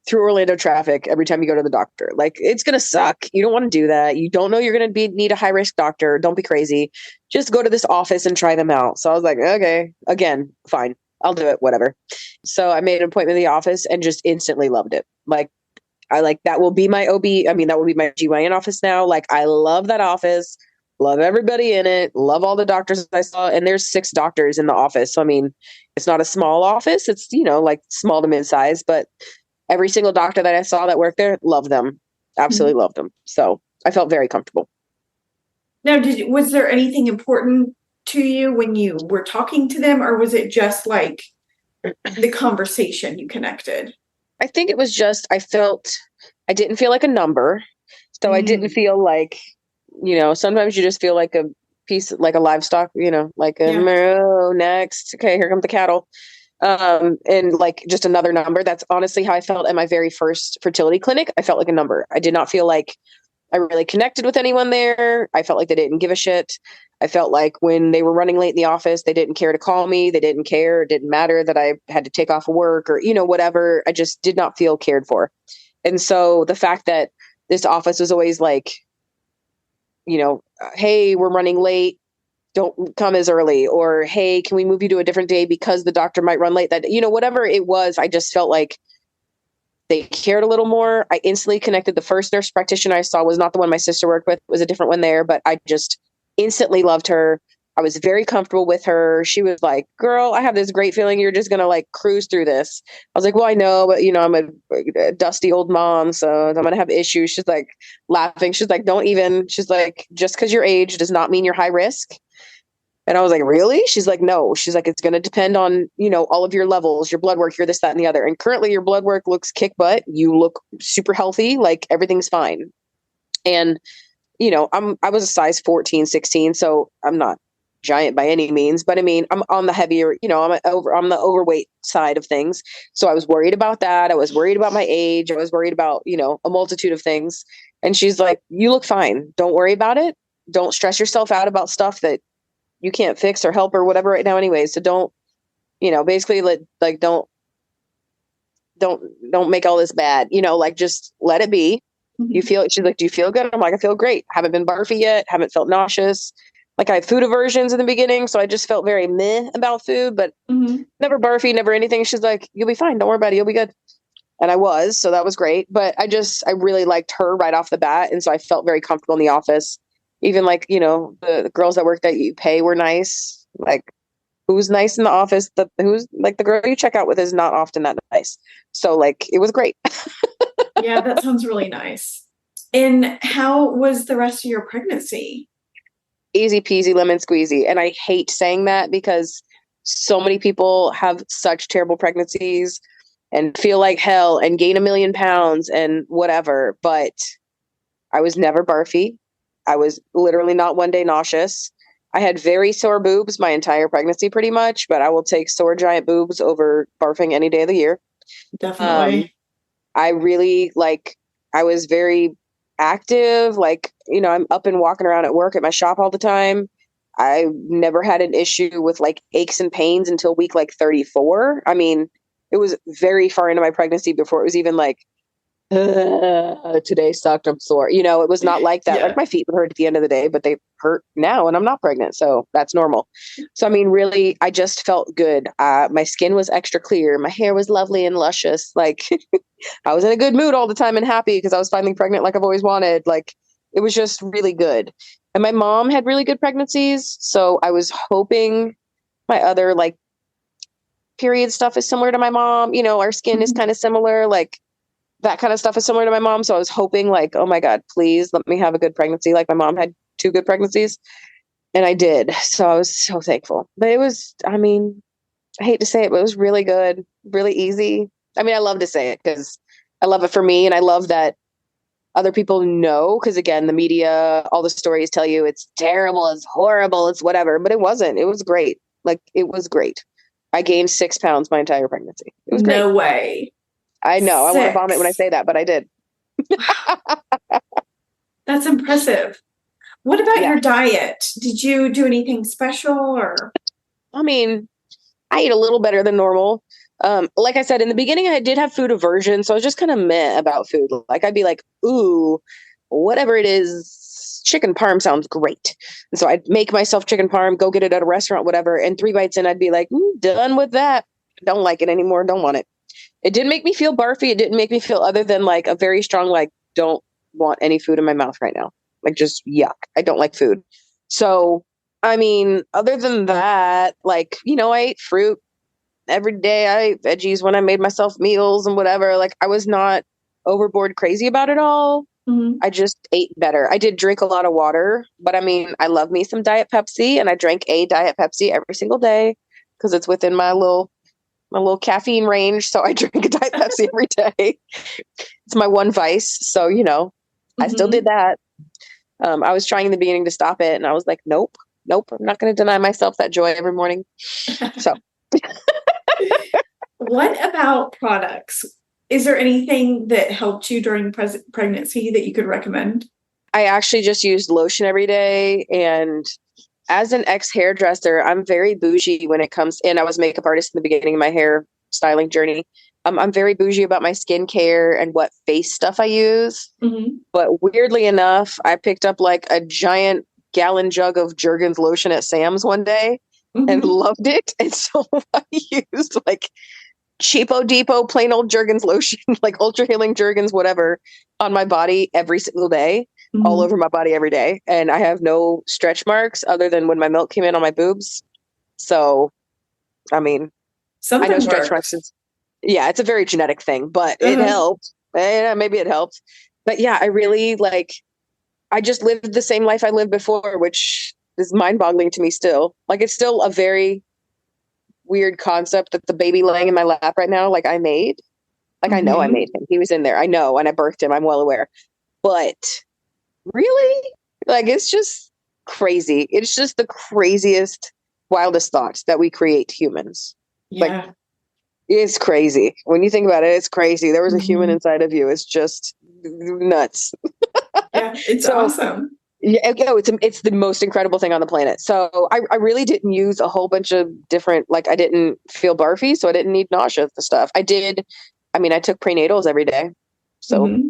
through Orlando traffic every time you go to the doctor. Like, it's going to suck. You don't want to do that. You don't know you're going to need a high risk doctor. Don't be crazy. Just go to this office and try them out. So I was like, okay, again, fine. I'll do it, whatever. So I made an appointment in the office and just instantly loved it. Like, that will be my OB. I mean, that will be my GYN office now. Like, I love that office. Love everybody in it. Love all the doctors I saw. And there's 6 doctors in the office. So, I mean, it's not a small office. It's, you know, like small to mid-size, but every single doctor that I saw that worked there, loved them. Absolutely loved them. So I felt very comfortable. Now, was there anything important to you when you were talking to them, or was it just like the conversation you connected? I think it was just, I didn't feel like a number. So I didn't feel like, you know, sometimes you just feel like a piece, like a livestock, you know, like next. Okay, here come the cattle. And like just another number. That's honestly how I felt at my very first fertility clinic. I felt like a number. I did not feel like I really connected with anyone there. I felt like they didn't give a shit. I felt like when they were running late in the office, they didn't care to call me. They didn't care. It didn't matter that I had to take off of work or, you know, whatever. I just did not feel cared for. And so the fact that this office was always like, you know, hey, we're running late. Don't come as early, or, hey, can we move you to a different day because the doctor might run late, that, you know, whatever it was, I just felt like they cared a little more. I instantly connected. The first nurse practitioner I saw was not the one my sister worked with, was a different one there, but I just instantly loved her. I was very comfortable with her. She was like, girl, I have this great feeling you're just going to like cruise through this. I was like, well, I know, but you know, I'm a dusty old mom, so I'm going to have issues. She's like laughing. She's like, she's like, just because your age does not mean you're high risk. And I was like, really? She's like, no. She's like, it's going to depend on, you know, all of your levels, your blood work, your this, that, and the other. And currently your blood work looks kick butt. You look super healthy. Like, everything's fine. And, you know, I was a size 14, 16. So I'm not giant by any means, but I mean, I'm on the heavier, you know, I'm the overweight side of things. So I was worried about that. I was worried about my age. I was worried about, you know, a multitude of things. And she's like, you look fine. Don't worry about it. Don't stress yourself out about stuff that you can't fix or help or whatever right now anyway. So don't, you know, basically don't make all this bad, you know, like just let it be. She's like, do you feel good? I'm like, I feel great. Haven't been barfy yet. Haven't felt nauseous. Like, I had food aversions in the beginning. So I just felt very meh about food, but never barfy, never anything. She's like, you'll be fine. Don't worry about it. You'll be good. And I was, so that was great. But I really liked her right off the bat. And so I felt very comfortable in the office. Even like, you know, the girls that worked at UPay were nice. Like, who's nice in the office? Who's like the girl you check out with is not often that nice. So like, it was great. Yeah, that sounds really nice. And how was the rest of your pregnancy? Easy peasy lemon squeezy. And I hate saying that because so many people have such terrible pregnancies and feel like hell and gain 1,000,000 pounds and whatever. But I was never barfy. I was literally not one day nauseous. I had very sore boobs my entire pregnancy pretty much, but I will take sore giant boobs over barfing any day of the year. Definitely. I really I was very active. Like, I'm up and walking around at work at my shop all the time. I never had an issue with like aches and pains until week like 34. I mean, it was very far into my pregnancy before it was even like, today sucked, I'm sore. It was not like that. Yeah. Like, my feet would hurt at the end of the day, but they hurt now and I'm not pregnant. So that's normal. So, I mean, really, I just felt good. My skin was extra clear. My hair was lovely and luscious. Like, I was in a good mood all the time and happy because I was finally pregnant like I've always wanted. Like, it was just really good. And my mom had really good pregnancies. So I was hoping my other like period stuff is similar to my mom. Our skin is kind of similar. Like, that kind of stuff is similar to my mom. So I was hoping like, oh my God, please let me have a good pregnancy. Like, my mom had 2 good pregnancies and I did. So I was so thankful. But it was, I mean, I hate to say it, but it was really good, really easy. I mean, I love to say it because I love it for me. And I love that other people know, because again, the media, all the stories tell you it's terrible, it's horrible, it's whatever, but it wasn't. It was great. Like, it was great. I gained 6 pounds my entire pregnancy. It was great. No way. I know. 6. I want to vomit when I say that, but I did. That's impressive. What about your diet? Did you do anything special or? I mean, I ate a little better than normal. Like I said, in the beginning, I did have food aversion. So I was just kind of meh about food. Like, I'd be like, ooh, whatever it is, chicken parm sounds great. And so I'd make myself chicken parm, go get it at a restaurant, whatever. And 3 bites in, I'd be like, done with that. Don't like it anymore. Don't want it. It didn't make me feel barfy. It didn't make me feel other than like a very strong, like, don't want any food in my mouth right now. Like, just yuck. I don't like food. So, I mean, other than that, like, I ate fruit every day. I ate veggies when I made myself meals and whatever. Like, I was not overboard crazy about it all. Mm-hmm. I just ate better. I did drink a lot of water, but I mean, I love me some Diet Pepsi, and I drank a Diet Pepsi every single day because it's within my little caffeine range. So I drink a Diet Pepsi every day. It's my one vice. So, I still did that. I was trying in the beginning to stop it, and I was like, nope, I'm not going to deny myself that joy every morning. So. What about products? Is there anything that helped you during pregnancy that you could recommend? I actually just used lotion every day. And as an ex-hairdresser, I'm very bougie when it comes, and I was a makeup artist in the beginning of my hair styling journey. I'm very bougie about my skincare and what face stuff I use. Mm-hmm. But weirdly enough, I picked up like a giant gallon jug of Jergens lotion at Sam's one day and loved it. And so I used like cheapo depot, plain old Jergens lotion, like ultra healing Jergens, whatever, on my body every single day, all over my body every day. And I have no stretch marks other than when my milk came in on my boobs. So, I mean, Something I know stretch works. marks is, it's a very genetic thing, but it helped. Maybe it helped. But yeah, I really I just lived the same life I lived before, which is mind boggling to me still. Like, it's still a very weird concept that the baby laying in my lap right now, like, I made. Like, I know I made him. He was in there. I know. And I birthed him. I'm well aware. But really, like, it's just crazy. It's just the craziest, wildest thoughts that we create humans. Yeah. Like, it's crazy. When you think about it, it's crazy. There was a human inside of you. It's just nuts. Yeah, it's awesome. Yeah, it's the most incredible thing on the planet. So I really didn't use a whole bunch of different, like, I didn't feel barfy, so I didn't need nausea for stuff. I took prenatals every day. So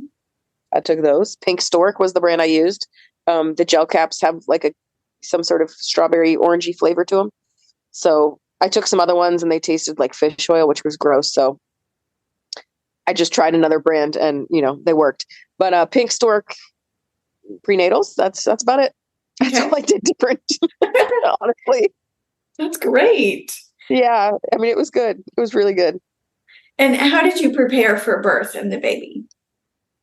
I took those. Pink Stork was the brand I used. The gel caps have like some sort of strawberry orangey flavor to them. So I took some other ones and they tasted like fish oil, which was gross. So I just tried another brand and, they worked. But Pink Stork prenatals, that's about it. That's all I did different, honestly. That's great. Yeah. I mean, it was good. It was really good. And how did you prepare for birth and the baby?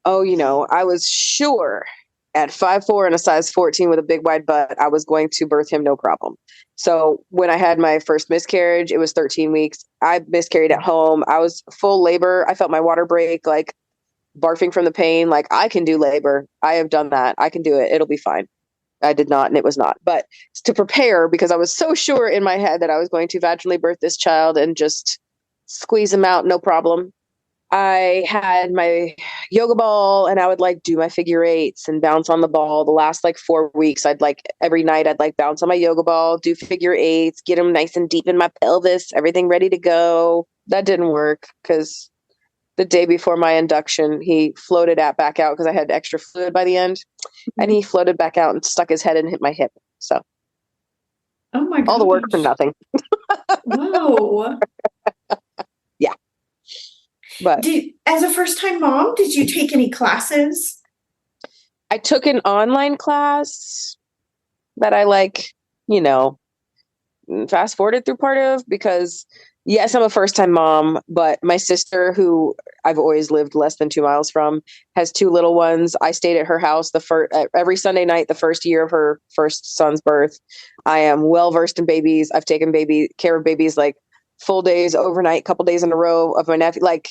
Oh, I was sure at 5'4" and a size 14 with a big wide butt, I was going to birth him no problem. So when I had my first miscarriage, it was 13 weeks. I miscarried at home. I was full labor. I felt my water break, like barfing from the pain. Like, I can do labor. I have done that. I can do it. It'll be fine. I did not, and it was not. But to prepare, because I was so sure in my head that I was going to vaginally birth this child and just squeeze him out, no problem. I had my yoga ball and I would like do my figure eights and bounce on the ball. The last like 4 weeks, every night I'd like bounce on my yoga ball, do figure eights, get them nice and deep in my pelvis, everything ready to go. That didn't work because the day before my induction, he floated back out because I had extra fluid by the end, and he floated back out and stuck his head and hit my hip. So, oh my gosh. All the work for nothing. Whoa. Yeah. But as a first-time mom, did you take any classes? I took an online class that I fast forwarded through part of because, yes, I'm a first-time mom, but my sister, who I've always lived less than 2 miles from, has 2 little ones. I stayed at her house every Sunday night, the first year of her first son's birth. I am well versed in babies. I've taken care of babies like full days, overnight, couple days in a row of my nephew. Like,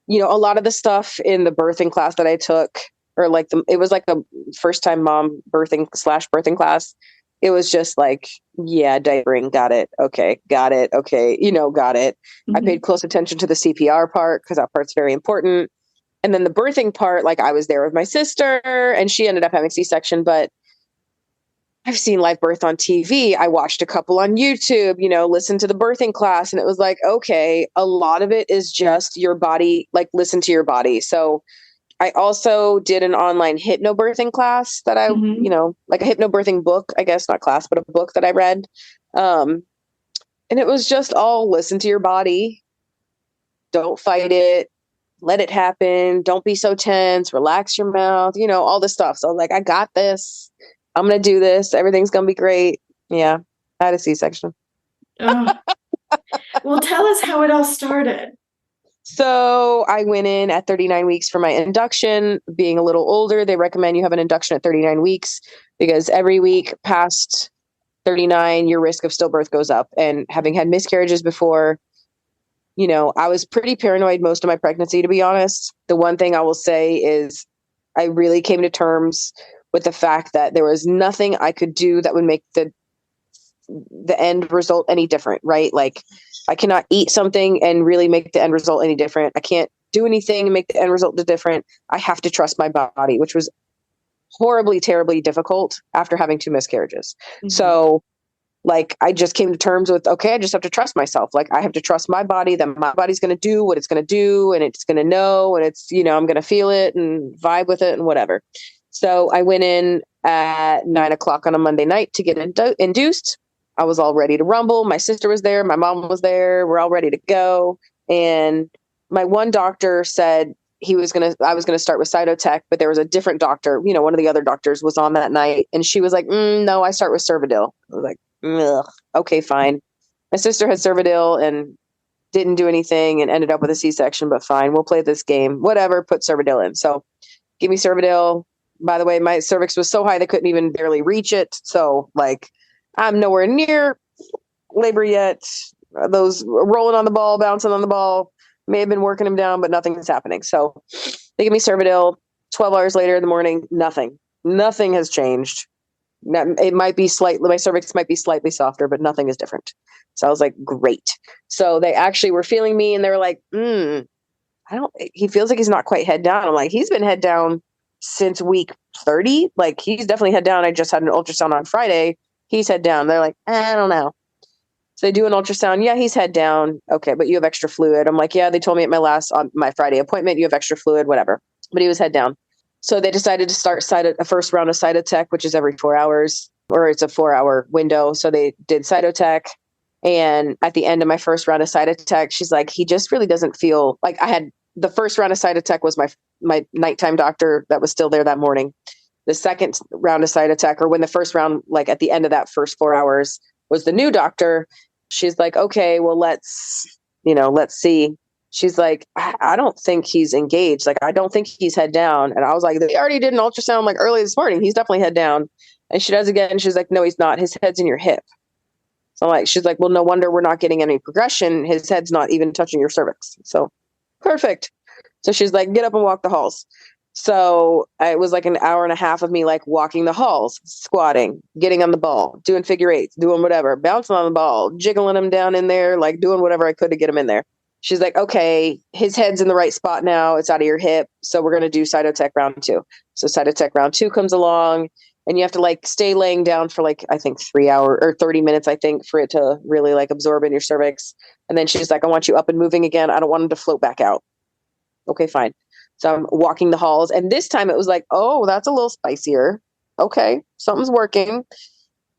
a lot of the stuff in the birthing class that I took, or it was like a first-time mom birthing/birthing class. It was just like, yeah, diapering, got it. Okay, got it. Okay, got it. Mm-hmm. I paid close attention to the CPR part because that part's very important. And then the birthing part, like I was there with my sister and she ended up having C-section, but I've seen live birth on TV. I watched a couple on YouTube, listened to the birthing class, and it was like, okay, a lot of it is just your body, like listen to your body. So I also did an online hypnobirthing class that I, like a hypnobirthing book, I guess, not class, but a book that I read. And it was just all listen to your body. Don't fight it. Let it happen. Don't be so tense. Relax your mouth, all this stuff. So like, I got this. I'm going to do this. Everything's going to be great. Yeah. I had a C-section. Oh. Well, tell us how it all started. So I went in at 39 weeks for my induction. Being a little older, they recommend you have an induction at 39 weeks because every week past 39, your risk of stillbirth goes up. And having had miscarriages before, I was pretty paranoid most of my pregnancy, to be honest. The one thing I will say is I really came to terms with the fact that there was nothing I could do that would make the end result any different, right? Like, I cannot eat something and really make the end result any different. I can't do anything and make the end result different. I have to trust my body, which was horribly, terribly difficult after having 2 miscarriages. Mm-hmm. So like, I just came to terms with, okay, I just have to trust myself. Like, I have to trust my body that my body's going to do what it's going to do and it's going to know, and it's, I'm going to feel it and vibe with it and whatever. So I went in at 9:00 on a Monday night to get induced. I was all ready to rumble. My sister was there. My mom was there. We're all ready to go. And my one doctor said I was going to start with cytotech, but there was a different doctor, one of the other doctors was on that night. And she was like, no, I start with Cervidil. I was like, ugh, okay, fine. My sister had Cervidil and didn't do anything and ended up with a C-section, but fine, we'll play this game. Whatever, put Cervidil in. So give me Cervidil. By the way, my cervix was so high they couldn't even barely reach it. So like, I'm nowhere near labor yet. Those rolling on the ball, bouncing on the ball may have been working him down, but nothing is happening. So they give me Cervidil. 12 hours later in the morning, nothing has changed. It might be my cervix might be slightly softer, but nothing is different. So I was like, great. So they actually were feeling me and they were like, he feels like he's not quite head down. I'm like, he's been head down since week 30. Like, he's definitely head down. I just had an ultrasound on Friday. He's head down. They're like, I don't know. So they do an ultrasound. Yeah, he's head down. Okay, but you have extra fluid. I'm like, yeah, they told me at on my Friday appointment, you have extra fluid, whatever. But he was head down. So they decided to start a first round of cytotech, which is every 4 hours, or it's a 4-hour window. So they did cytotech. And at the end of my first round of cytotech, she's like, he just really doesn't feel like the first round of cytotech was my nighttime doctor that was still there that morning. The second round of cytotech, or when the first round, like at the end of that first 4 hours, was the new doctor. She's like, okay, well, let's see. She's like, I don't think he's engaged. Like, I don't think he's head down. And I was like, they already did an ultrasound like early this morning. He's definitely head down. And she does again. She's like, no, he's not. His head's in your hip. So like, she's like, well, no wonder we're not getting any progression. His head's not even touching your cervix. So perfect. So she's like, get up and walk the halls. So it was like an hour and a half of me like walking the halls, squatting, getting on the ball, doing figure eights, doing whatever, bouncing on the ball, jiggling him down in there, like doing whatever I could to get him in there. She's like, okay, his head's in the right spot now. It's out of your hip. So we're going to do cytotech round 2. So cytotech round 2 comes along, and you have to like stay laying down for like, I think 3 hours or 30 minutes, I think, for it to really like absorb in your cervix. And then she's like, I want you up and moving again. I don't want him to float back out. Okay, fine. So I'm walking the halls, and this time it was like, oh, that's a little spicier. Okay, something's working.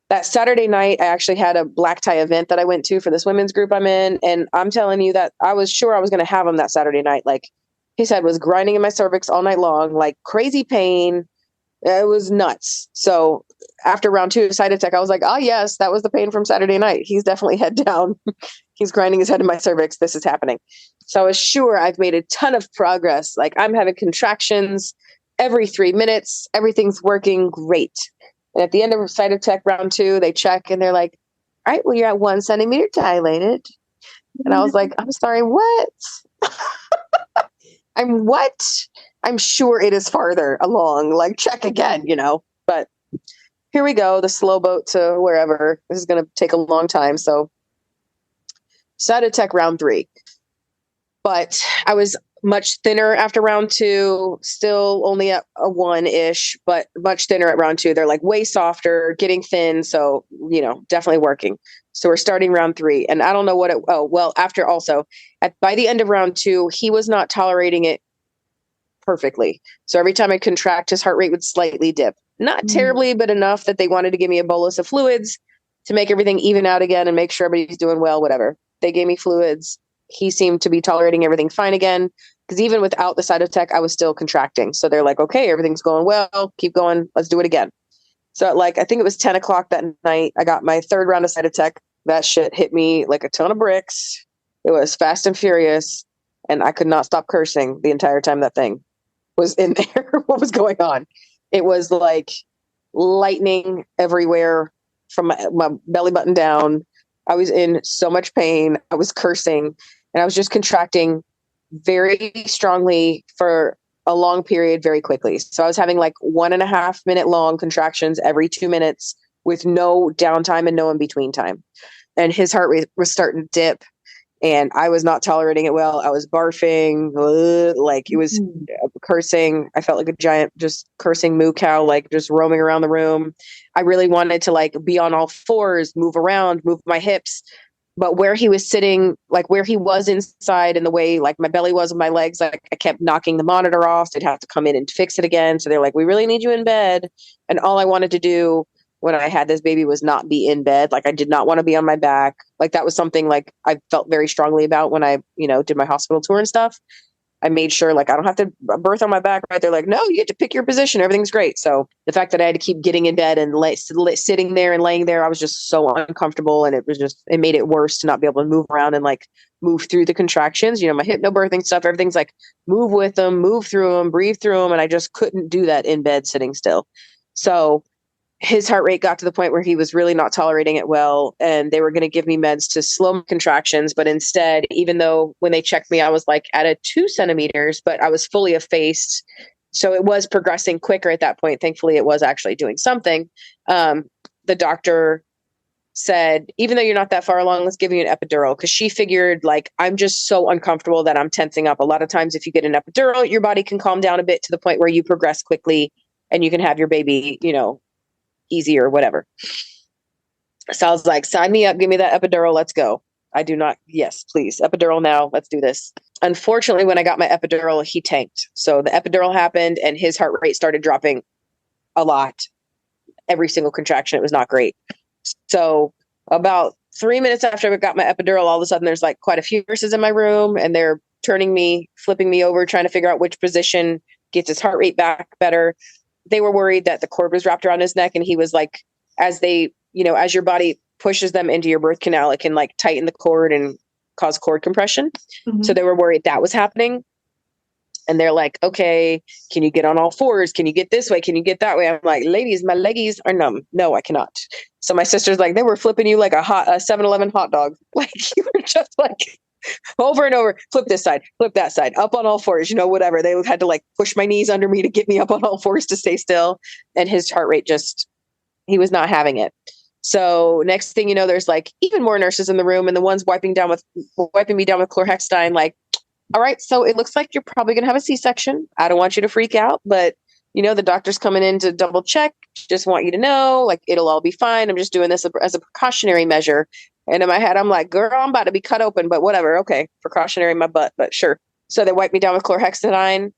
That Saturday night, I actually had a black tie event that I went to for this women's group I'm in. And I'm telling you that I was sure I was going to have him that Saturday night. Like, his head was grinding in my cervix all night long, like crazy pain. It was nuts. So after round 2 of cytotech, I was like, oh, yes, that was the pain from Saturday night. He's definitely head down. He's grinding his head in my cervix. This is happening. So I was sure I've made a ton of progress. Like, I'm having contractions every 3 minutes. Everything's working great. And at the end of cytotech round 2, they check and they're like, all right, well, you're at 1 centimeter dilated. And I was like, I'm sorry, what? I'm sure it is farther along. Like, check again, But here we go. The slow boat to wherever. This is going to take a long time. So cytotech round 3. But I was much thinner after round 2, still only at a 1-ish, but much thinner at round 2. They're like way softer, getting thin. So, definitely working. So we're starting round 3. And I don't know after also, by the end of round 2, he was not tolerating it perfectly. So every time I contract, his heart rate would slightly dip. Not terribly, but enough that they wanted to give me a bolus of fluids to make everything even out again and make sure everybody's doing well, whatever. They gave me fluids. He seemed to be tolerating everything fine again, because even without the cytotech, I was still contracting. So they're like, okay, everything's going well. Keep going. Let's do it again. So I think it was 10 o'clock that night. I got my 3rd round of cytotech. That shit hit me like a ton of bricks. It was fast and furious. And I could not stop cursing the entire time that thing was in there. What was going on? It was like lightning everywhere from my belly button down. I was in so much pain. I was cursing, and I was just contracting very strongly for a long period very quickly. So I was having like 1.5 minute long contractions every 2 minutes with no downtime and no in between time. And his heart rate was starting to dip, and I was not tolerating it well. I was barfing, like it was cursing. I felt like a giant, just cursing moo cow, like just roaming around the room. I really wanted to like be on all fours, move around, move my hips. But where he was sitting, like where he was inside and the way like my belly was with my legs, like I kept knocking the monitor off. So they'd have to come in and fix it again. So they're like, we really need you in bed. And all I wanted to do when I had this baby was not be in bed. Like, I did not want to be on my back. Like, that was something like I felt very strongly about when I, did my hospital tour and stuff. I made sure like I don't have to birth on my back, right? They're like, no, you get to pick your position. Everything's great. So the fact that I had to keep getting in bed and sitting there and laying there, I was just so uncomfortable. And it made it worse to not be able to move around and like move through the contractions. My hypnobirthing stuff, everything's like move with them, move through them, breathe through them. And I just couldn't do that in bed sitting still. So his heart rate got to the point where he was really not tolerating it well, and they were going to give me meds to slow my contractions. But instead, even though when they checked me, I was like at a 2 centimeters, but I was fully effaced. So it was progressing quicker at that point. Thankfully, it was actually doing something. The doctor said, even though you're not that far along, let's give you an epidural. Because she figured like, I'm just so uncomfortable that I'm tensing up. A lot of times if you get an epidural, your body can calm down a bit to the point where you progress quickly and you can have your baby, easy or whatever. So I was like, sign me up, give me that epidural, let's go. Yes, please, epidural now, let's do this. Unfortunately, when I got my epidural, he tanked. So the epidural happened and his heart rate started dropping a lot. Every single contraction, it was not great. So about 3 minutes after I got my epidural, all of a sudden there's like quite a few nurses in my room, and they're turning me, flipping me over, trying to figure out which position gets his heart rate back better. They were worried that the cord was wrapped around his neck, and he was like, as your body pushes them into your birth canal, it can like tighten the cord and cause cord compression. Mm-hmm. So they were worried that was happening. And they're like, okay, can you get on all fours? Can you get this way? Can you get that way? I'm like, ladies, my leggies are numb. No, I cannot. So my sister's like, they were flipping you like a 7-Eleven hot dog. Like you were just like over and over, flip this side, flip that side, up on all fours, whatever. They had to like push my knees under me to get me up on all fours to stay still. And his heart rate he was not having it. So next thing you know, there's like even more nurses in the room, and the ones wiping me down with chlorhexidine, like, all right, so it looks like you're probably going to have a C-section. I don't want you to freak out, but the doctor's coming in to double check. Just want you to know, like, it'll all be fine. I'm just doing this as a precautionary measure. And in my head, I'm like, girl, I'm about to be cut open, but whatever. Okay. Precautionary in my butt, but sure. So they wipe me down with chlorhexidine,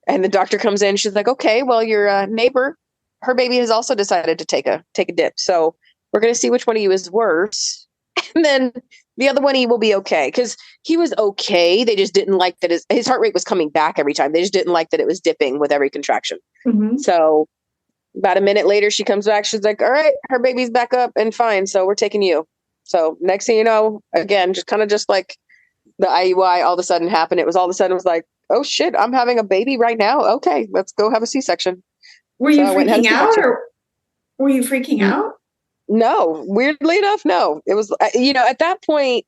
and the doctor comes in. She's like, okay, well, your neighbor, her baby has also decided to take a dip. So we're going to see which one of you is worse. And then the other one, he will be okay, because he was okay. They just didn't like that his heart rate was coming back every time. They just didn't like that it was dipping with every contraction. Mm-hmm. So about a minute later, she comes back. She's like, all right, her baby's back up and fine. So we're taking you. So next thing you know, again, just like the IUI all of a sudden happened. It was all of a sudden, it was like, oh shit, I'm having a baby right now. Okay, let's go have a C-section. Were you freaking out, or were you freaking out? No, weirdly enough, no. It was, at that point,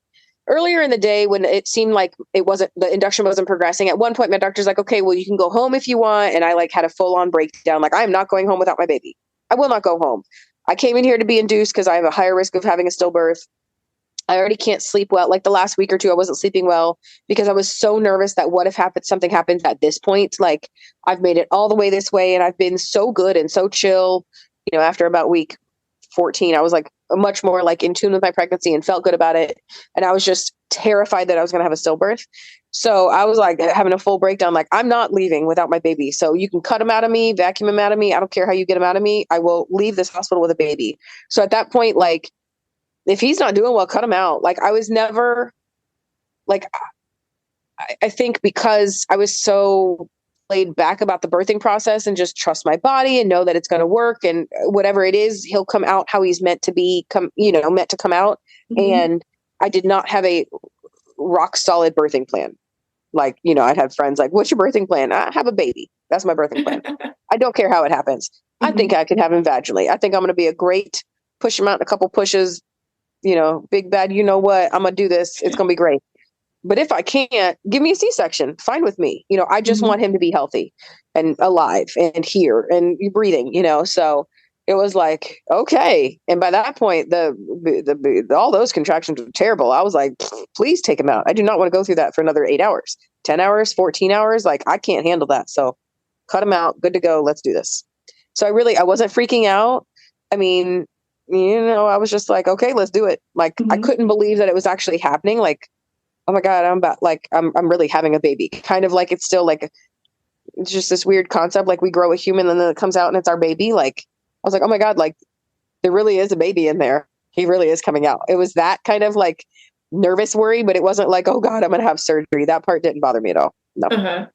earlier in the day when it seemed like the induction wasn't progressing, at one point my doctor's like, okay, well, you can go home if you want. And I like had a full on breakdown. Like, I'm not going home without my baby. I will not go home. I came in here to be induced because I have a higher risk of having a stillbirth. I already can't sleep well. Like the last week or two, I wasn't sleeping well because I was so nervous that what if something happens at this point? Like, I've made it all the way this way and I've been so good and so chill. After about week 14, I was like much more like in tune with my pregnancy and felt good about it. And I was just terrified that I was going to have a stillbirth. So I was like having a full breakdown. Like, I'm not leaving without my baby. So you can cut him out of me, vacuum him out of me. I don't care how you get him out of me. I will leave this hospital with a baby. So at that point, like, if he's not doing well, cut him out. Like, I was never like, I think because I was so laid back about the birthing process and just trust my body and know that it's going to work, and whatever it is, he'll come out how he's meant to come out. Mm-hmm. And I did not have a rock solid birthing plan. Like, I'd have friends like, what's your birthing plan? I have a baby. That's my birthing plan. I don't care how it happens. Mm-hmm. I think I can have him vaginally. I think I'm going to be a great push him out in a couple pushes, big bad, I'm going to do this. It's going to be great. But if I can't, give me a C-section. Fine with me. I just Mm-hmm. want him to be healthy and alive and here and breathing, So it was like, okay. And by that point, the all those contractions were terrible. I was like, please take him out. I do not want to go through that for another 8 hours, 10 hours, 14 hours. Like, I can't handle that. So cut him out. Good to go. Let's do this. So I wasn't freaking out. I mean, I was just like, okay, let's do it. Like, Mm-hmm. I couldn't believe that it was actually happening. Like, oh my God, I'm really having a baby. Kind of like, it's still like, it's just this weird concept. Like, we grow a human and then it comes out and it's our baby. Like, I was like, oh my God, like, there really is a baby in there. He really is coming out. It was that kind of like nervous worry, but it wasn't like, oh God, I'm going to have surgery. That part didn't bother me at all. No. Uh-huh.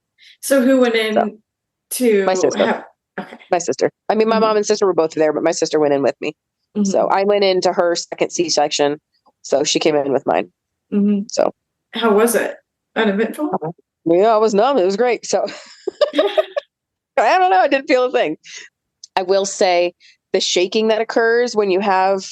So who went in to my sister? Okay. My sister. I mean, my Mm-hmm. mom and sister were both there, but my sister went in with me. Mm-hmm. So I went into her second C-section. So she came in with mine. Mm-hmm. So how was it? Uneventful? Yeah, I was numb. It was great. So I don't know. I didn't feel a thing. I will say the shaking that occurs when you have,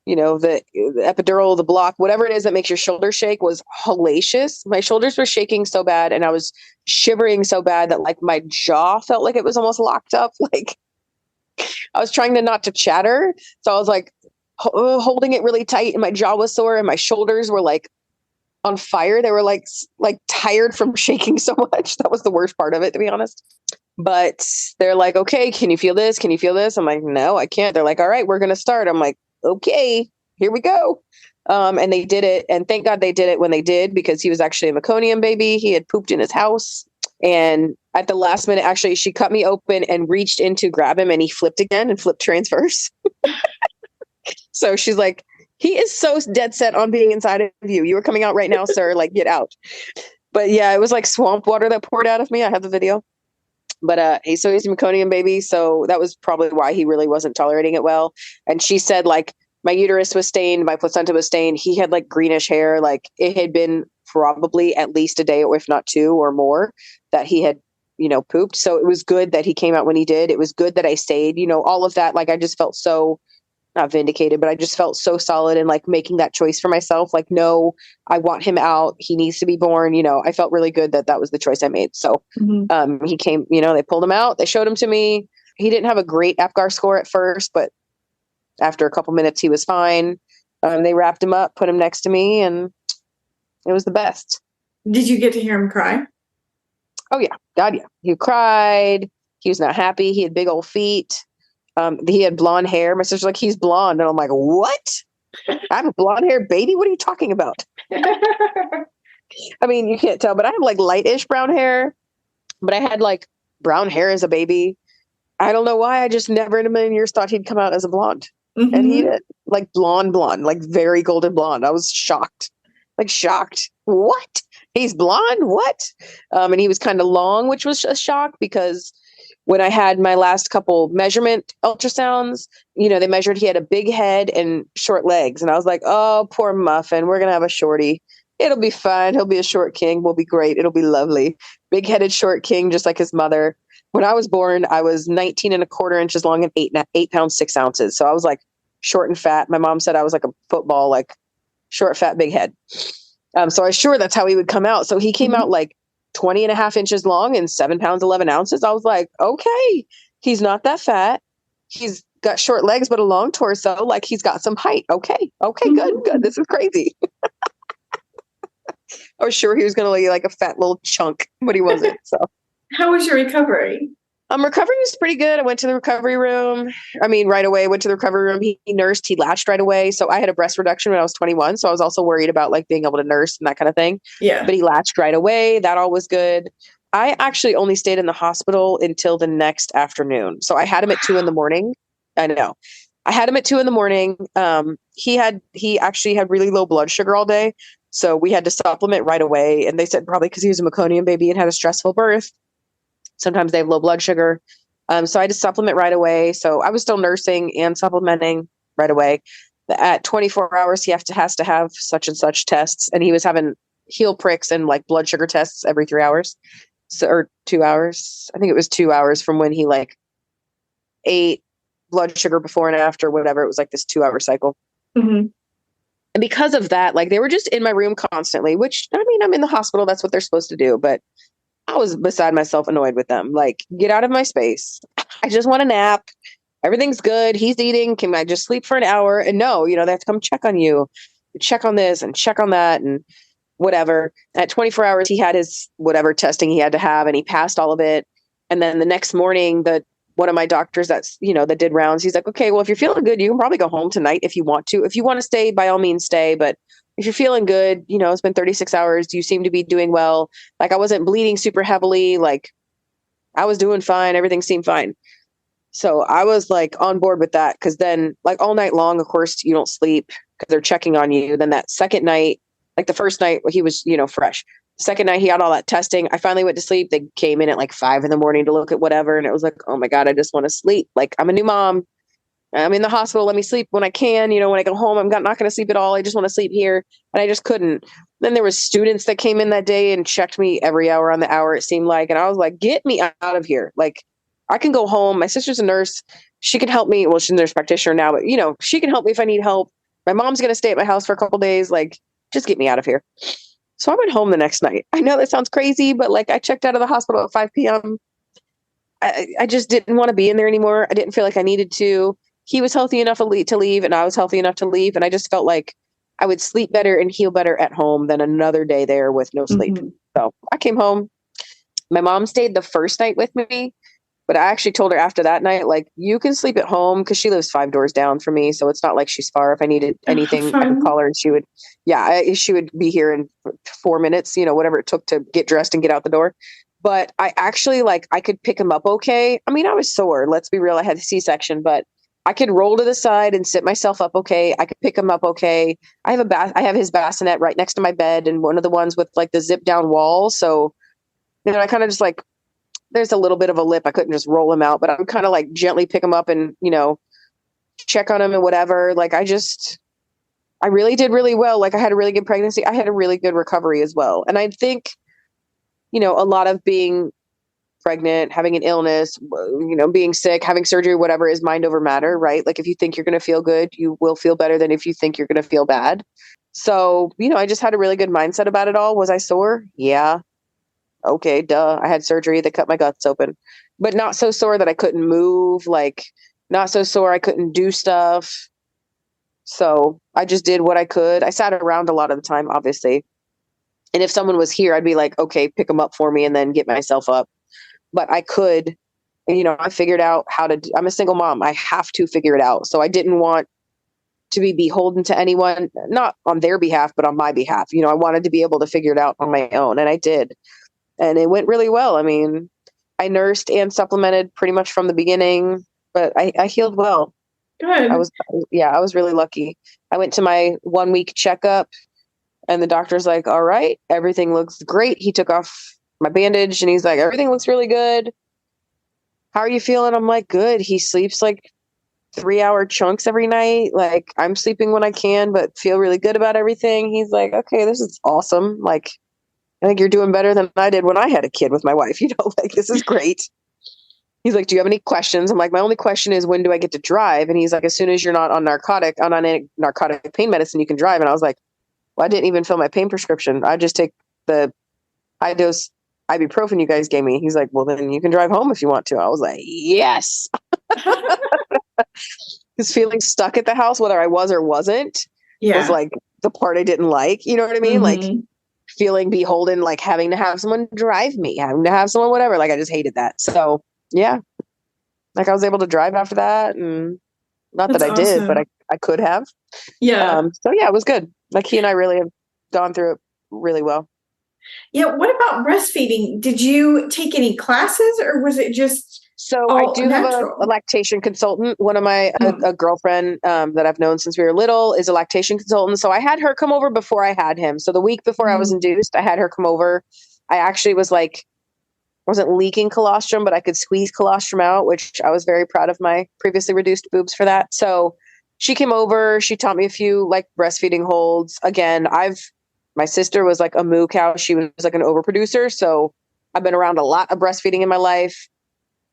the epidural, the block, whatever it is that makes your shoulders shake, was hellacious. My shoulders were shaking so bad and I was shivering so bad that like my jaw felt like it was almost locked up. Like, I was trying not to chatter. So I was like holding it really tight and my jaw was sore and my shoulders were like on fire. They were like tired from shaking so much. That was the worst part of it, to be honest. But they're like, okay, can you feel this? Can you feel this? I'm like, no, I can't. They're like, all right, we're going to start. I'm like, okay, here we go. And they did it. And thank God they did it when they did, because he was actually a meconium baby. He had pooped in his house. And at the last minute, actually, she cut me open and reached in to grab him and he flipped again and flipped transverse. So she's like, he is so dead set on being inside of you. You are coming out right now, sir. Like, get out. But yeah, it was like swamp water that poured out of me. I have the video. But he's a meconium baby. So that was probably why he really wasn't tolerating it well. And she said, like, My uterus was stained. My placenta was stained. He had like greenish hair. Like it had been probably at least a day, or if not 2 or more, that he had, pooped. So it was good that he came out when he did. It was good that I stayed, all of that. Like I just felt so not vindicated, but I just felt so solid in like making that choice for myself. Like, no, I want him out. He needs to be born. I felt really good that that was the choice I made. So he came, they pulled him out. They showed him to me. He didn't have a great APGAR score at first, but after a couple minutes, he was fine. They wrapped him up, put him next to me, and it was the best. Did you get to hear him cry? Oh, yeah. God, yeah. He cried. He was not happy. He had big old feet. He had blonde hair. My sister's like, he's blonde. And I'm like, what? I have a blonde hair baby? What are you talking about? I mean, you can't tell, but I have like lightish brown hair. But I had like brown hair as a baby. I don't know why. I just never in a million years thought he'd come out as a blonde. Mm-hmm. And he did. Like blonde, like very golden blonde. I was shocked. Like shocked. What? He's blonde? What? And he was kind of long, which was a shock because when I had my last couple measurement ultrasounds, they measured he had a big head and short legs. And I was like, oh, poor muffin. We're going to have a shorty. It'll be fine. He'll be a short king. We'll be great. It'll be lovely. Big-headed short king, just like his mother. When I was born, I was 19 and a quarter inches long and 8 pounds, 6 ounces. So I was like short and fat. My mom said I was like a football, like short, fat, big head. So I was sure that's how he would come out. So he came out like 20 and a half inches long and 7 pounds, 11 ounces. I was like, okay, he's not that fat. He's got short legs, but a long torso. Like he's got some height. Okay, good. This is crazy. I was sure he was going to be like a fat little chunk, but he wasn't. So, how was your recovery? Recovery was pretty good. I went to the recovery room. Right away, went to the recovery room. He nursed, he latched right away. So I had a breast reduction when I was 21. So I was also worried about like being able to nurse and that kind of thing. Yeah. But he latched right away. That all was good. I actually only stayed in the hospital until the next afternoon. So I had him at 2 a.m. I know. I had him at 2 a.m. He actually had really low blood sugar all day. So we had to supplement right away. And they said probably because he was a meconium baby and had a stressful birth. Sometimes they have low blood sugar. So I had to supplement right away. So I was still nursing and supplementing right away. At 24 hours, he has to have such and such tests. And he was having heel pricks and like blood sugar tests every 3 hours. Or 2 hours. I think it was 2 hours from when he like ate blood sugar before and after, whatever. It was like this 2-hour cycle. Mm-hmm. And because of that, like they were just in my room constantly, which I'm in the hospital. That's what they're supposed to do. But I was beside myself annoyed with them. Like, get out of my space. I just want a nap. Everything's good. He's eating. Can I just sleep for an hour? And no, they have to come check on you, check on this and check on that and whatever. At 24 hours, he had his whatever testing he had to have and he passed all of it. And then the next morning, one of my doctors that did rounds, he's like, okay, well, if you're feeling good, you can probably go home tonight if you want to. If you want to stay, by all means stay. But if you're feeling good, it's been 36 hours. You seem to be doing well. Like I wasn't bleeding super heavily. Like I was doing fine. Everything seemed fine. So I was like on board with that. Cause then like all night long, of course, you don't sleep because they're checking on you. Then that second night, like the first night he was, fresh. Second night he had all that testing. I finally went to sleep. They came in at like 5 a.m. to look at whatever. And it was like, oh my God, I just want to sleep. Like I'm a new mom. I'm in the hospital. Let me sleep when I can. When I go home, I'm not going to sleep at all. I just want to sleep here. And I just couldn't. Then there was students that came in that day and checked me every hour on the hour, it seemed like. And I was like, get me out of here. Like I can go home. My sister's a nurse. She can help me. Well, she's a nurse practitioner now, but she can help me if I need help. My mom's going to stay at my house for a couple days. Like, just get me out of here. So I went home the next night. I know that sounds crazy, but like I checked out of the hospital at 5 p.m. I just didn't want to be in there anymore. I didn't feel like I needed to. He was healthy enough to leave and I was healthy enough to leave. And I just felt like I would sleep better and heal better at home than another day there with no sleep. Mm-hmm. So I came home. My mom stayed the first night with me, but I actually told her after that night, like, you can sleep at home because she lives 5 doors down from me. So it's not like she's far. If I needed anything, I could call her and she would be here in 4 minutes, whatever it took to get dressed and get out the door. But I actually I could pick him up okay. I was sore. Let's be real. I had a C-section, but I could roll to the side and sit myself up okay. I could pick him up okay. I have his bassinet right next to my bed and one of the ones with like the zip down wall. So, I kind of just there's a little bit of a lip. I couldn't just roll him out, but I would kind of gently pick him up and, check on him and whatever. Like, I really did really well. Like, I had a really good pregnancy. I had a really good recovery as well. And I think, a lot of being pregnant, having an illness, being sick, having surgery, whatever, is mind over matter, right? Like, if you think you're going to feel good, you will feel better than if you think you're going to feel bad. So, I just had a really good mindset about it all. Was I sore? Yeah. Okay, duh. I had surgery that cut my guts open, but not so sore that I couldn't move, like not so sore I couldn't do stuff. So I just did what I could. I sat around a lot of the time, obviously. And if someone was here, I'd be like, okay, pick them up for me and then get myself up. But I could, I figured out I'm a single mom. I have to figure it out. So I didn't want to be beholden to anyone, not on their behalf, but on my behalf. I wanted to be able to figure it out on my own. And I did. And it went really well. I mean, I nursed and supplemented pretty much from the beginning, but I healed well. Good. I was really lucky. I went to my 1 week checkup and the doctor's like, all right, everything looks great. He took off my bandage and he's like, everything looks really good. How are you feeling? I'm like, good. He sleeps like 3-hour chunks every night. Like, I'm sleeping when I can, but feel really good about everything. He's like, okay, this is awesome. Like, I think you're doing better than I did when I had a kid with my wife. Like, this is great. He's like, do you have any questions? I'm like, my only question is, when do I get to drive? And he's like, as soon as you're not on any narcotic pain medicine, you can drive. And I was like, well, I didn't even fill my pain prescription. I just take the high dose ibuprofen you guys gave me. He's like, well, then you can drive home if you want to. I was like, yes. Because feeling stuck at the house, whether I was or wasn't, was like the part I didn't like. You know what I mean? Like, feeling beholden, like having to have someone drive me, having to have someone, whatever. Like, I just hated that. So yeah, like I was able to drive after that, and not That's that I awesome. did, but I could have. Yeah. So yeah, it was good. Like, he and I really have gone through it really well. Yeah. What about breastfeeding? Did you take any classes or was it just So all I do natural? have a lactation consultant. One of my a girlfriend that I've known since we were little is a lactation consultant. So I had her come over before I had him. So the week before I was induced, I had her come over. I actually wasn't leaking colostrum, but I could squeeze colostrum out, which I was very proud of my previously reduced boobs for that. So she came over. She taught me a few like breastfeeding holds. Again, my sister was like a moo cow. She was like an overproducer. So I've been around a lot of breastfeeding in my life.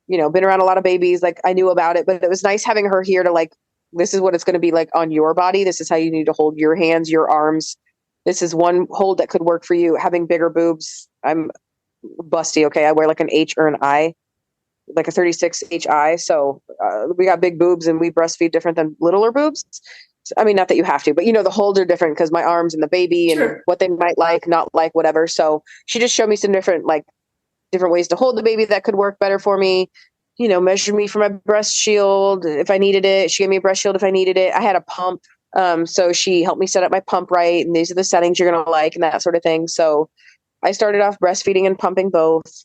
Been around a lot of babies, like I knew about it, but it was nice having her here to like, this is what it's going to be like on your body. This is how you need to hold your hands, your arms. This is one hold that could work for you. Having bigger boobs. I'm busty. Okay. I wear like an H or an I, like a 36 HI. So we got big boobs and we breastfeed different than littler boobs. I mean, not that you have to, but the holds are different because my arms and the baby and what they might like, not like, whatever. So she just showed me some different ways to hold the baby that could work better for me, measured me for my breast shield if I needed it. She gave me a breast shield if I needed it. I had a pump. So she helped me set up my pump right. And these are the settings you're going to like and that sort of thing. So I started off breastfeeding and pumping both.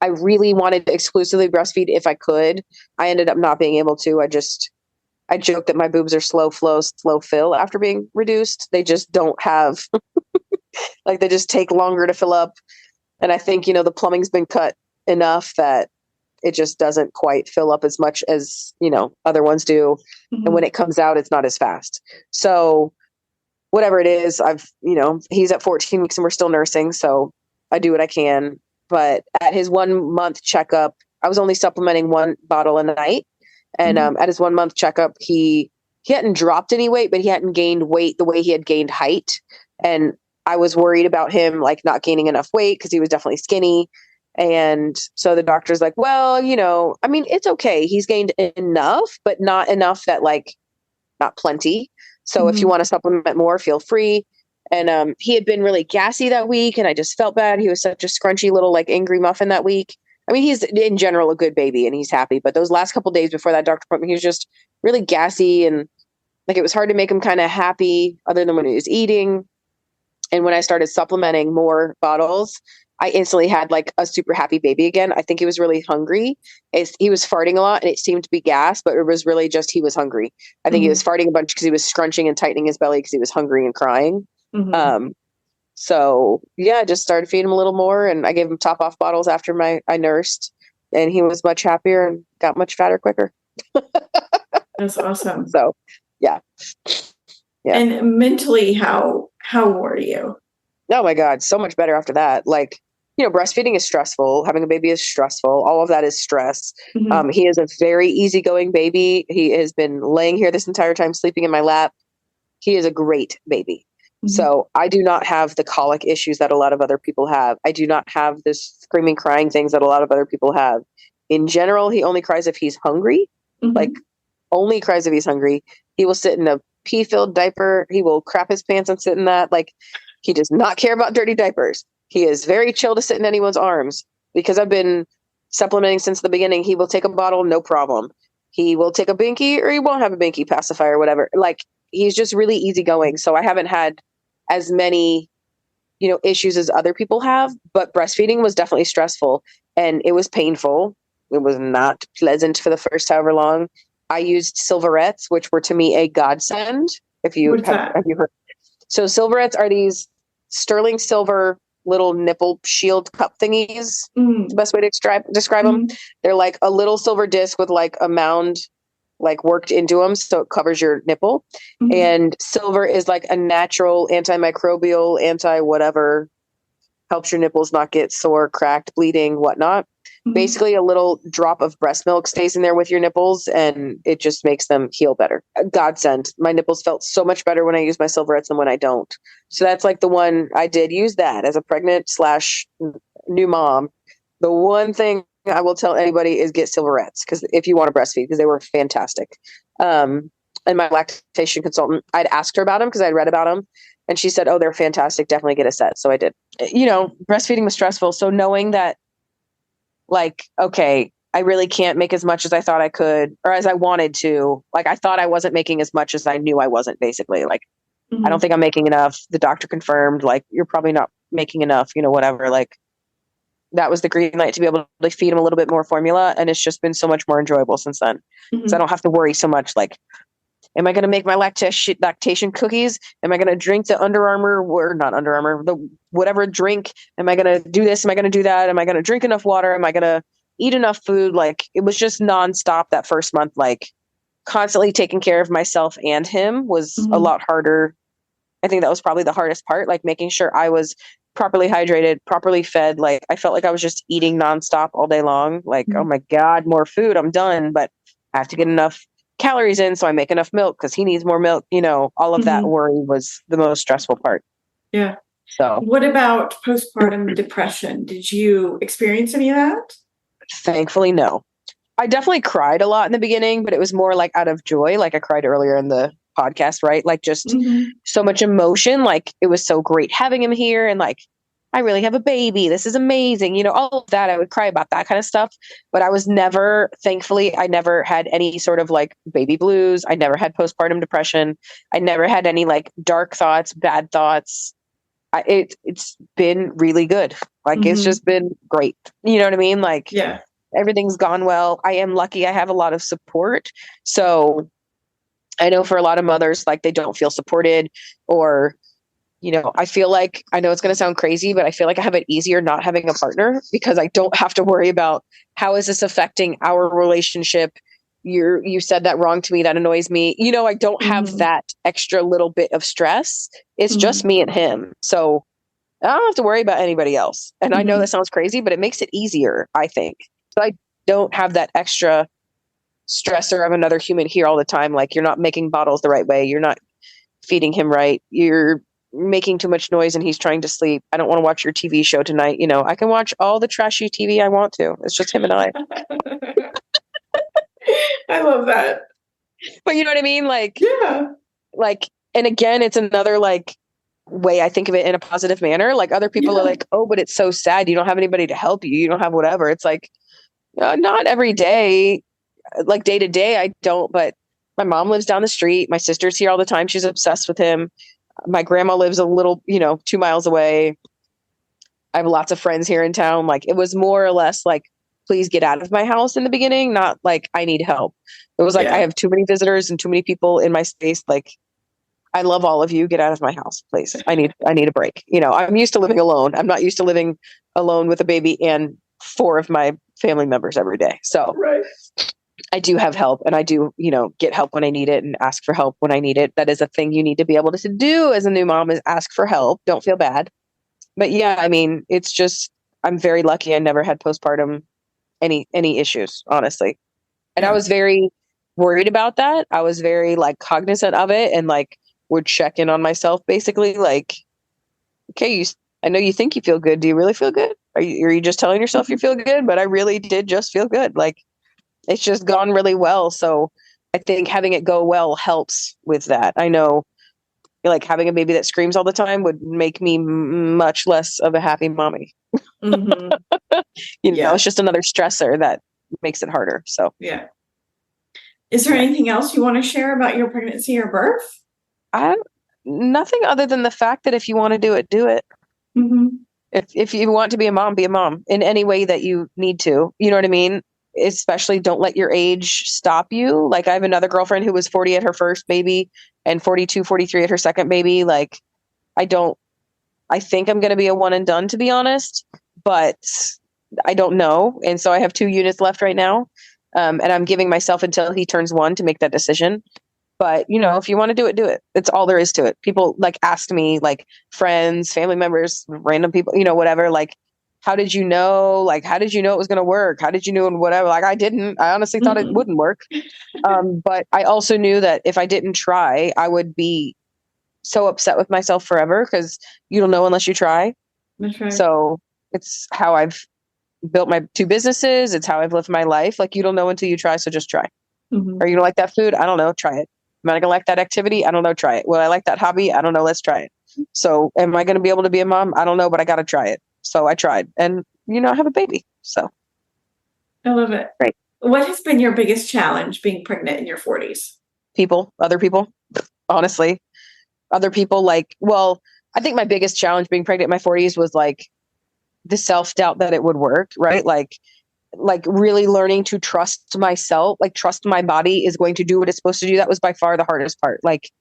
I really wanted to exclusively breastfeed if I could. I ended up not being able to. I joked that my boobs are slow flow, slow fill after being reduced. They just don't have, like, they just take longer to fill up. And I think, the plumbing's been cut enough that it just doesn't quite fill up as much as, other ones do. And when it comes out, it's not as fast. So whatever it is, he's at 14 weeks and we're still nursing. So I do what I can. But at his 1 month checkup, I was only supplementing 1 bottle a night. And at his 1 month checkup, he hadn't dropped any weight, but he hadn't gained weight the way he had gained height. And I was worried about him like not gaining enough weight because he was definitely skinny. And so the doctor's like, well, I mean, it's okay. He's gained enough, but not enough that like, not plenty. So if you want to supplement more, feel free. And he had been really gassy that week and I just felt bad. He was such a scrunchy little like angry muffin that week. I mean, he's in general a good baby and he's happy, but those last couple of days before that doctor appointment, he was just really gassy and like, it was hard to make him kind of happy other than when he was eating. And when I started supplementing more bottles, I instantly had like a super happy baby again. I think he was really hungry. He was farting a lot and it seemed to be gas, but it was really just he was hungry. I think he was farting a bunch because he was scrunching and tightening his belly because he was hungry and crying. So yeah, I just started feeding him a little more and I gave him top off bottles after I nursed and he was much happier and got much fatter quicker. That's awesome. So, yeah. And mentally, how were you? Oh my God, so much better after that. Like, breastfeeding is stressful. Having a baby is stressful. All of that is stress. Mm-hmm. He is a very easygoing baby. He has been laying here this entire time, sleeping in my lap. He is a great baby. Mm-hmm. So I do not have the colic issues that a lot of other people have. I do not have this screaming, crying things that a lot of other people have. In general, he only cries if he's hungry. Mm-hmm. Like, only cries if he's hungry. He will sit in a pee-filled diaper. He will crap his pants and sit in that. Like, he does not care about dirty diapers. He is very chill to sit in anyone's arms. Because I've been supplementing since the beginning, he will take a bottle, no problem. He will take a binky, or he won't have a binky pacifier, or whatever. Like, he's just really easygoing. So I haven't had as many, issues as other people have. But breastfeeding was definitely stressful, and it was painful. It was not pleasant for the first however long. I used silverettes, which were to me a godsend. Have you heard? So silverettes are these sterling silver little nipple shield cup thingies. Mm-hmm. The best way to describe them. They're like a little silver disc with like a mound like worked into them, so it covers your nipple. Mm-hmm. And silver is like a natural antimicrobial, anti-whatever, helps your nipples not get sore, cracked, bleeding, whatnot. Mm-hmm. Basically, a little drop of breast milk stays in there with your nipples, and it just makes them heal better. A godsend. My nipples felt so much better when I use my silverettes than when I don't. So that's like the one I did use that as a pregnant / new mom. The one thing I will tell anybody is get silverettes, because if you want to breastfeed, because they were fantastic. And my lactation consultant, I'd asked her about them because I'd read about them, and she said, "Oh, they're fantastic. Definitely get a set." So I did. Breastfeeding was stressful. So knowing that, like, okay, I really can't make as much as I thought I could, or as I wanted to. Like, I thought I wasn't making as much as I knew I wasn't, basically. Like, Mm-hmm. I don't think I'm making enough. The doctor confirmed, like, you're probably not making enough, whatever. Like, that was the green light to be able to feed him a little bit more formula. And it's just been so much more enjoyable since then. Mm-hmm. So I don't have to worry so much. Like, am I going to make my lactation cookies? Am I going to drink the Under Armour, or not Under Armour, the whatever drink? Am I going to do this? Am I going to do that? Am I going to drink enough water? Am I going to eat enough food? Like, it was just nonstop that first month. Like, constantly taking care of myself and him was Mm-hmm. a lot harder. I think that was probably the hardest part, like making sure I was properly hydrated, properly fed. Like, I felt like I was just eating nonstop all day long. Like, Mm-hmm. oh my God, more food, I'm done. But I have to get enough calories in, so I make enough milk because he needs more milk. All of that Mm-hmm. worry was the most stressful part. Yeah. So what about postpartum depression? Did you experience any of that? Thankfully, no. I definitely cried a lot in the beginning, but it was more like out of joy. Like I cried earlier in the podcast, right? Like, just Mm-hmm. so much emotion. Like, it was so great having him here, and like, I really have a baby. This is amazing. All of that. I would cry about that kind of stuff. But I was never, thankfully, I never had any sort of like baby blues. I never had postpartum depression. I never had any like dark thoughts, bad thoughts. It's been really good. Like, Mm-hmm. It's just been great. You know what I mean? Like, yeah, everything's gone well. I am lucky. I have a lot of support. So I know for a lot of mothers, like, they don't feel supported, or, I feel like, I know it's going to sound crazy, but I feel like I have it easier not having a partner, because I don't have to worry about how is this affecting our relationship. You said that wrong to me. That annoys me. I don't have Mm-hmm. that extra little bit of stress. It's Mm-hmm. just me and him. So I don't have to worry about anybody else. And I know Mm-hmm. that sounds crazy, but it makes it easier, I think. So I don't have that extra stressor of another human here all the time. Like, you're not making bottles the right way. You're not feeding him right. You're making too much noise and he's trying to sleep. I don't want to watch your TV show tonight. I can watch all the trashy TV I want to. It's just him and I. I love that. But you know what I mean? Like, yeah. Like, and again, it's another like way I think of it in a positive manner. Like, other people are like, oh, but it's so sad. You don't have anybody to help you. You don't have whatever. It's like, not every day, like day to day, I don't, but my mom lives down the street. My sister's here all the time. She's obsessed with him. My grandma lives a little, 2 miles away. I have lots of friends here in town. Like, it was more or less like, please get out of my house in the beginning. Not like, I need help. It was like, I have too many visitors and too many people in my space. Like, I love all of you. Get out of my house, please. I need a break. I'm used to living alone. I'm not used to living alone with a baby and 4 of my family members every day. So, right. I do have help, and I do, get help when I need it and ask for help when I need it. That is a thing you need to be able to do as a new mom, is ask for help. Don't feel bad. But yeah, I mean, it's just, I'm very lucky. I never had postpartum any issues, honestly. And I was very worried about that. I was very like cognizant of it, and like would check in on myself, basically like, okay, I know you think you feel good. Do you really feel good? Are you just telling yourself you feel good? But I really did just feel good. Like, it's just gone really well. So I think having it go well helps with that. I know, like, having a baby that screams all the time would make me much less of a happy mommy. Mm-hmm. It's just another stressor that makes it harder. So yeah. Is there anything else you want to share about your pregnancy or birth? Nothing other than the fact that if you want to do it, do it. Mm-hmm. If you want to be a mom in any way that you need to. You know what I mean? Especially don't let your age stop you. Like, I have another girlfriend who was 40 at her first baby and 42, 43 at her second baby. Like, I think I'm going to be a one and done, to be honest, but I don't know. And so I have 2 units left right now. And I'm giving myself until he turns 1 to make that decision. But, if you want to do it, do it. It's all there is to it. People like asked me, like friends, family members, random people, whatever, like, how did you know? Like, how did you know it was going to work? How did you know? And whatever. Like, I didn't. I honestly thought it wouldn't work. But I also knew that if I didn't try, I would be so upset with myself forever, because you don't know unless you try. That's right. So it's how I've built my 2 businesses. It's how I've lived my life. Like, you don't know until you try. So just try. Mm-hmm. Are you going to like that food? I don't know. Try it. Am I going to like that activity? I don't know. Try it. Will I like that hobby? I don't know. Let's try it. So am I going to be able to be a mom? I don't know, but I got to try it. So I tried, and, I have a baby. So I love it. Great. What has been your biggest challenge being pregnant in your 40s? Other people, honestly, other people. Like, well, I think my biggest challenge being pregnant in my 40s was like the self-doubt that it would work. Right. Like really learning to trust myself, like trust my body is going to do what it's supposed to do. That was by far the hardest part. Like,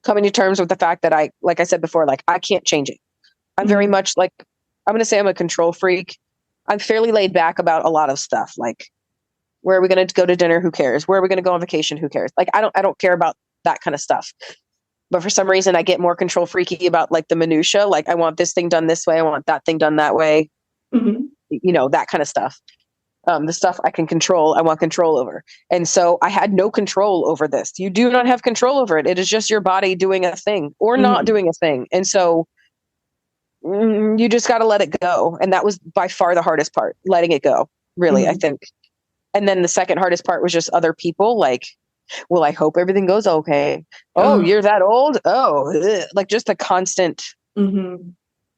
coming to terms with the fact that like I said before, like, I can't change it. I'm very much like, I'm going to say I'm a control freak. I'm fairly laid back about a lot of stuff. Like, where are we going to go to dinner? Who cares? Where are we going to go on vacation? Who cares? Like, I don't care about that kind of stuff. But for some reason, I get more control freaky about like the minutia. Like, I want this thing done this way. I want that thing done that way. Mm-hmm. That kind of stuff. The stuff I can control, I want control over. And so I had no control over this. You do not have control over it. It is just your body doing a thing or not doing a thing. And so you just got to let it go. And that was by far the hardest part, letting it go, really, I think. And then the second hardest part was just other people. Like, well, I hope everything goes okay. Oh, you're that old? Oh, ugh. Like, just the constant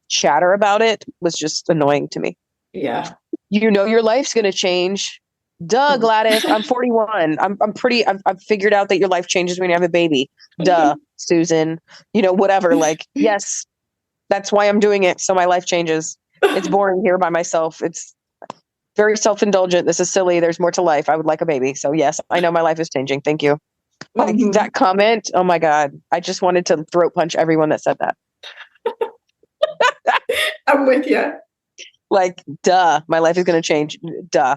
chatter about it was just annoying to me. Yeah. Your life's going to change. Duh, Gladys. I'm 41. I've figured out that your life changes when you have a baby. Duh, Susan. Whatever. Like, yes, that's why I'm doing it. So my life changes. It's boring here by myself. It's very self-indulgent. This is silly. There's more to life. I would like a baby. So yes, I know my life is changing. Thank you. Like, that comment. Oh my God. I just wanted to throat punch everyone that said that. I'm with you. Like, duh, my life is going to change. Duh.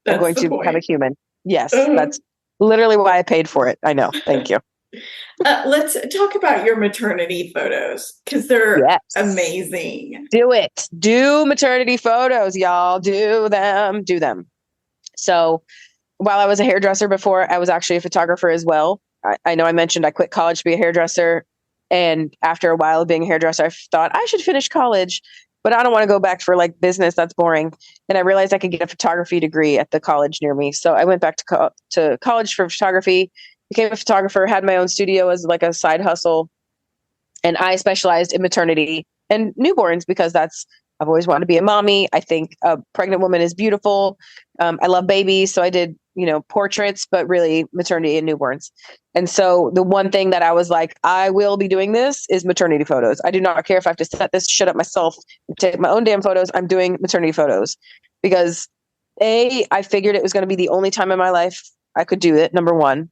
I'm going to have a human. Yes, that's literally why I paid for it. I know. Thank you. Let's talk about your maternity photos, because they're amazing. Do it. Do maternity photos, y'all. Do them. Do them. So while I was a hairdresser before, I was actually a photographer as well. I know I mentioned I quit college to be a hairdresser. And after a while of being a hairdresser, I thought I should finish college. But I don't want to go back for like business. That's boring. And I realized I could get a photography degree at the college near me. So I went back to college for photography, became a photographer, had my own studio as like a side hustle. And I specialized in maternity and newborns because I've always wanted to be a mommy. I think a pregnant woman is beautiful. I love babies. So I did, portraits, but really maternity and newborns. And so the one thing that I was like, I will be doing this is maternity photos. I do not care if I have to set this shit up myself, take my own damn photos. I'm doing maternity photos because I figured it was going to be the only time in my life I could do it. Number one.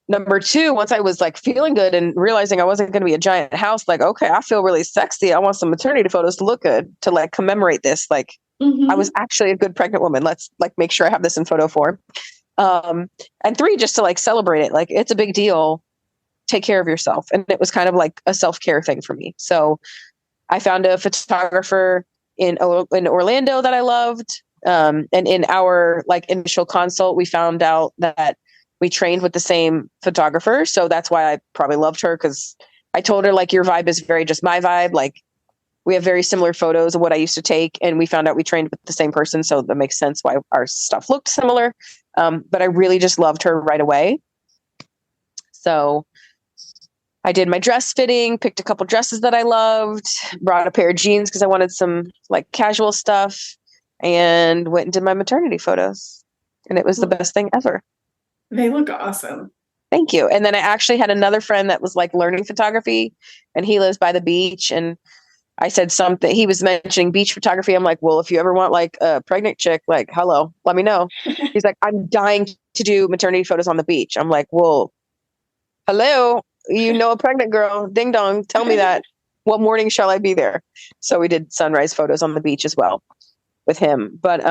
Number two, once I was like feeling good and realizing I wasn't going to be a giant house, like, okay, I feel really sexy. I want some maternity photos to look good to like commemorate this. Like, I was actually a good pregnant woman. Let's like make sure I have this in photo form. And 3, just to like celebrate it. Like, it's a big deal. Take care of yourself. And it was kind of like a self-care thing for me. So I found a photographer in Orlando that I loved. And in our like initial consult, we found out that we trained with the same photographer. So that's why I probably loved her, because I told her, like, your vibe is very just my vibe. Like, we have very similar photos of what I used to take. And we found out we trained with the same person. So that makes sense why our stuff looked similar. But I really just loved her right away. So I did my dress fitting, picked a couple dresses that I loved, brought a pair of jeans because I wanted some like casual stuff, and went and did my maternity photos. And it was the best thing ever. They look awesome. Thank you. And then I actually had another friend that was like learning photography, and he lives by the beach. And I said something, he was mentioning beach photography. I'm like, well, if you ever want like a pregnant chick, like, hello, let me know. He's like, I'm dying to do maternity photos on the beach. I'm like, well, hello. You know, a pregnant girl, ding dong, tell me that. What morning shall I be there? So we did sunrise photos on the beach as well with him. But,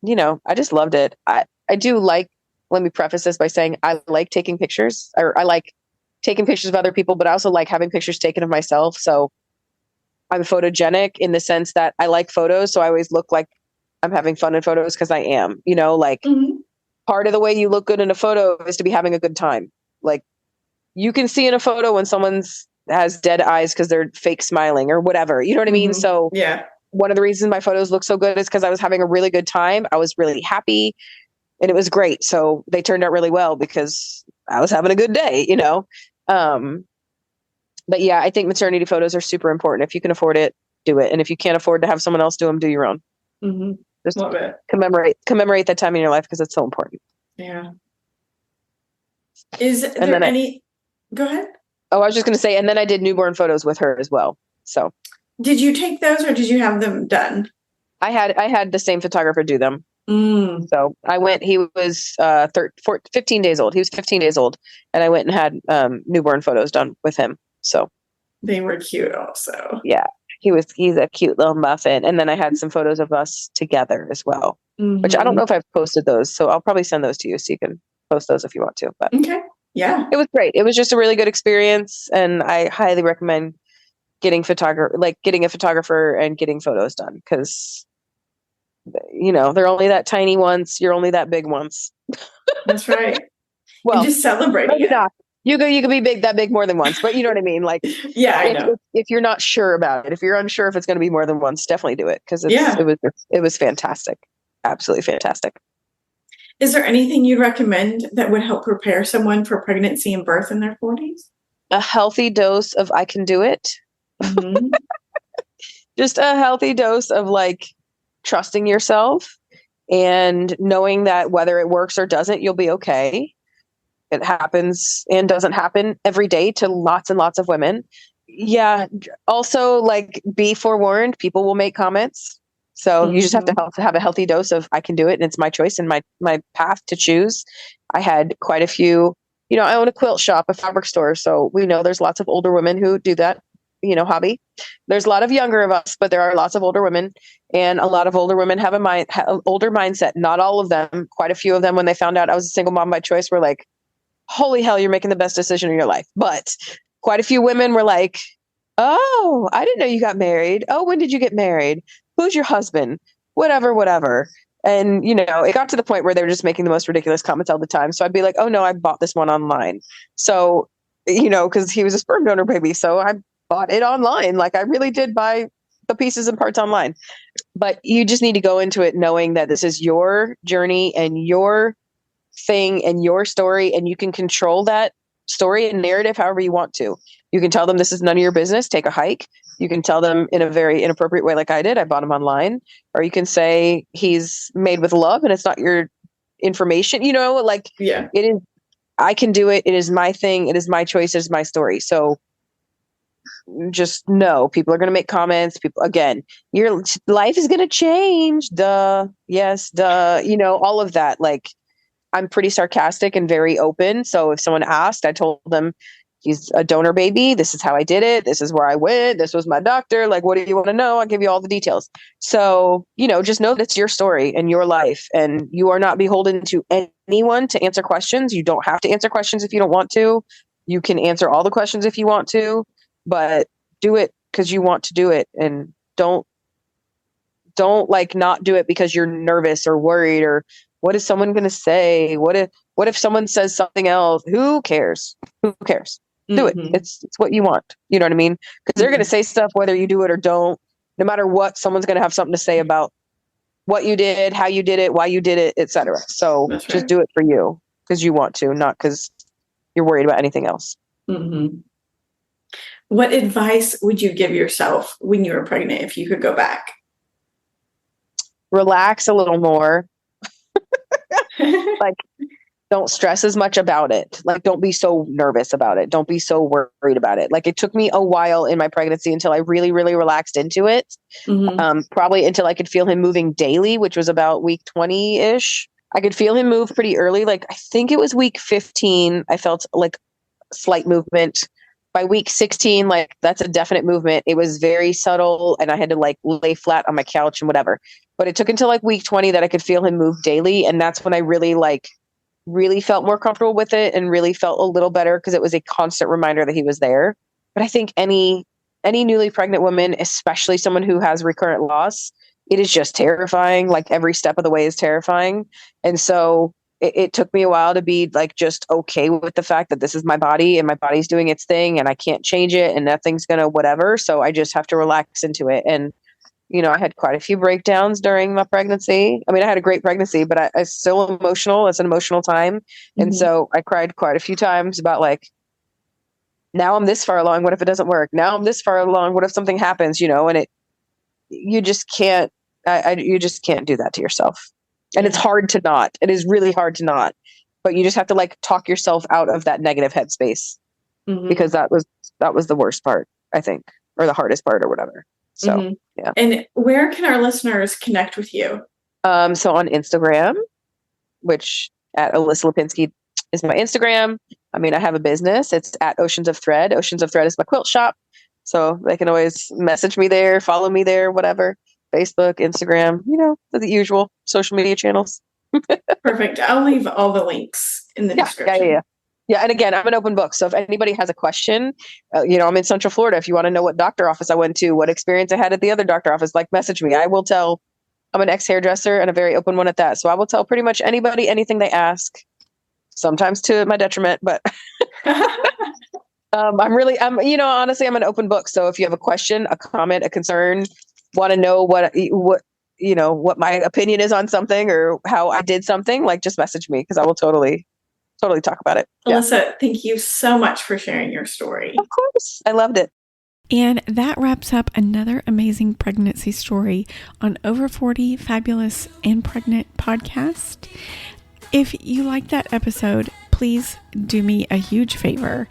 you know, I just loved it. I do like, let me preface this by saying I like taking pictures, or I like taking pictures of other people, but I also like having pictures taken of myself. So I'm photogenic in the sense that I like photos. So I always look like I'm having fun in photos, because I am, you know, like part of the way you look good in a photo is to be having a good time. Like, you can see in a photo when someone's has dead eyes because they're fake smiling or whatever. You know what I mean? So yeah, one of the reasons my photos look so good is because I was having a really good time. I was really happy, and it was great. So they turned out really well because I was having a good day, you know? But yeah, I think maternity photos are super important. If you can afford it, do it. And if you can't afford to have someone else do them, do your own. Just love it. Commemorate that time in your life, because it's so important. Yeah. Is there any... Go ahead. Oh, I was just going to say, and then I did newborn photos with her as well. So did you take those, or did you have them done? I had the same photographer do them. So I went, he was 15 days old. He was 15 days old. And I went and had newborn photos done with him. So they were cute also. Yeah, he's a cute little muffin. And then I had some photos of us together as well, which I don't know if I've posted those. So I'll probably send those to you so you can post those if you want to. But okay. Yeah. It was great. It was just a really good experience. And I highly recommend getting a photographer and getting photos done, because, you know, they're only that tiny once. You're only that big once. That's right. Well, and just celebrating it. Not. You could be that big more than once, but you know what I mean? Like, yeah, I know. If you're not sure about it, if you're unsure if it's going to be more than once, definitely do it. Because it was fantastic. Absolutely fantastic. Is there anything you'd recommend that would help prepare someone for pregnancy and birth in their 40s? A healthy dose of I can do it. Just a healthy dose of like trusting yourself and knowing that whether it works or doesn't, you'll be okay. It happens and doesn't happen every day to lots and lots of women. Yeah. Also, like, be forewarned, people will make comments. So you just have to have a healthy dose of I can do it, and it's my choice and my path to choose. I had quite a few, you know, I own a quilt shop, a fabric store. So we know there's lots of older women who do that, you know, hobby. There's a lot of younger of us, but there are lots of older women, and a lot of older women have an older mindset. Not all of them, quite a few of them, when they found out I was a single mom by choice, were like, holy hell, you're making the best decision of your life. But quite a few women were like, oh, I didn't know you got married. Oh, when did you get married? Who's your husband? Whatever. And, you know, it got to the point where they were just making the most ridiculous comments all the time. So I'd be like, oh no, I bought this one online. So, you know, because he was a sperm donor baby. So I bought it online. Like, I really did buy the pieces and parts online. But you just need to go into it knowing that this is your journey and your thing and your story, and you can control that story and narrative however you want to. You can tell them this is none of your business, take a hike. You can tell them in a very inappropriate way, like I did, I bought him online. Or you can say he's made with love and it's not your information, you know, like, yeah, it is, I can do it. It is my thing. It is my choice. It is my story. So just know people are going to make comments. People, again, your life is going to change. Yes, you know, all of that. Like, I'm pretty sarcastic and very open. So if someone asked, I told them, he's a donor baby. This is how I did it. This is where I went. This was my doctor. Like, what do you want to know? I'll give you all the details. So, just know that it's your story and your life, and you are not beholden to anyone to answer questions. You don't have to answer questions if you don't want to. You can answer all the questions if you want to, but do it because you want to do it, and don't like not do it because you're nervous or worried or what is someone going to say? What if someone says something else? Who cares? Do it. It's what you want. You know what I mean? Because they're going to say stuff whether you do it or don't. No matter what, someone's going to have something to say about what you did, how you did it, why you did it, etc. So just do it for you because you want to, not because you're worried about anything else. What advice would you give yourself when you were pregnant if you could go back? Relax a little more. Like, don't stress as much about it. Like, don't be so nervous about it. Don't be so worried about it. Like, it took me a while in my pregnancy until I really, really relaxed into it. Probably until I could feel him moving daily, which was about week 20-ish. I could feel him move pretty early. Like, I think it was week 15. I felt like slight movement. By week 16, like, that's a definite movement. It was very subtle, and I had to like lay flat on my couch and whatever. But it took until like week 20 that I could feel him move daily. And that's when I really felt more comfortable with it and really felt a little better because it was a constant reminder that he was there. But I think any newly pregnant woman, especially someone who has recurrent loss, it is just terrifying. Like, every step of the way is terrifying. And so it took me a while to be like just okay with the fact that this is my body and my body's doing its thing and I can't change it and nothing's gonna whatever. So I just have to relax into it. And I had quite a few breakdowns during my pregnancy. I mean, I had a great pregnancy, but I was still emotional. It's an emotional time. And so I cried quite a few times about like, now I'm this far along. What if it doesn't work? Now I'm this far along. What if something happens, and you just can't, you just can't do that to yourself. And it's hard to not. It is really hard to not. But you just have to like talk yourself out of that negative headspace because that was the worst part, I think, or the hardest part or whatever. So, yeah. And where can our listeners connect with you? So on Instagram, which at Alissa Lipinski is my Instagram. I mean, I have a business. It's at Oceans of Thread. Oceans of Thread is my quilt shop. So they can always message me there, follow me there, whatever. Facebook, Instagram, the usual social media channels. Perfect. I'll leave all the links in the description. Yeah. And again, I'm an open book. So if anybody has a question, I'm in Central Florida. If you want to know what doctor office I went to, what experience I had at the other doctor office, like, message me. I will tell. I'm an ex-hairdresser and a very open one at that. So I will tell pretty much anybody anything they ask, sometimes to my detriment, but honestly, I'm an open book. So if you have a question, a comment, a concern, want to know what my opinion is on something or how I did something, like, just message me because I will totally talk about it. Alissa, thank you so much for sharing your story. Of course. I loved it. And that wraps up another amazing pregnancy story on Over 40 Fabulous and Pregnant podcast. If you like that episode, please do me a huge favor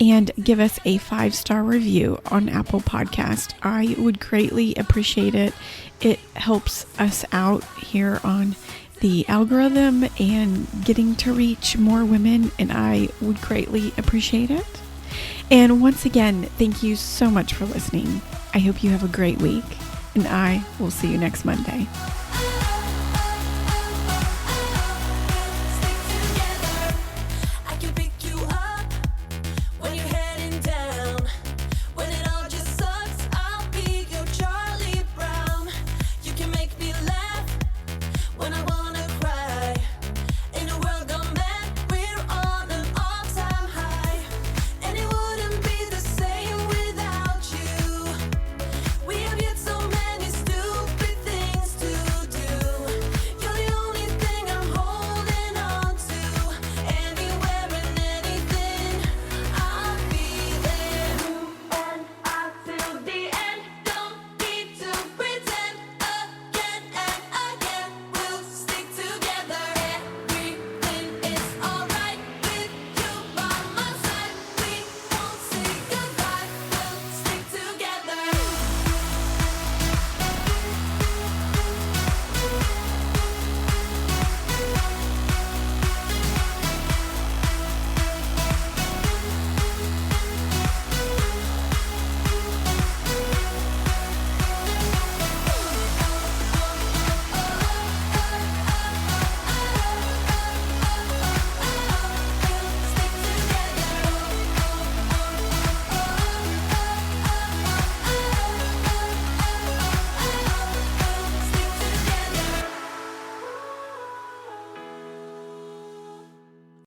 and give us a 5-star review on Apple Podcast. I would greatly appreciate it. It helps us out here on the algorithm and getting to reach more women, and I would greatly appreciate it. And once again, thank you so much for listening. I hope you have a great week, and I will see you next Monday.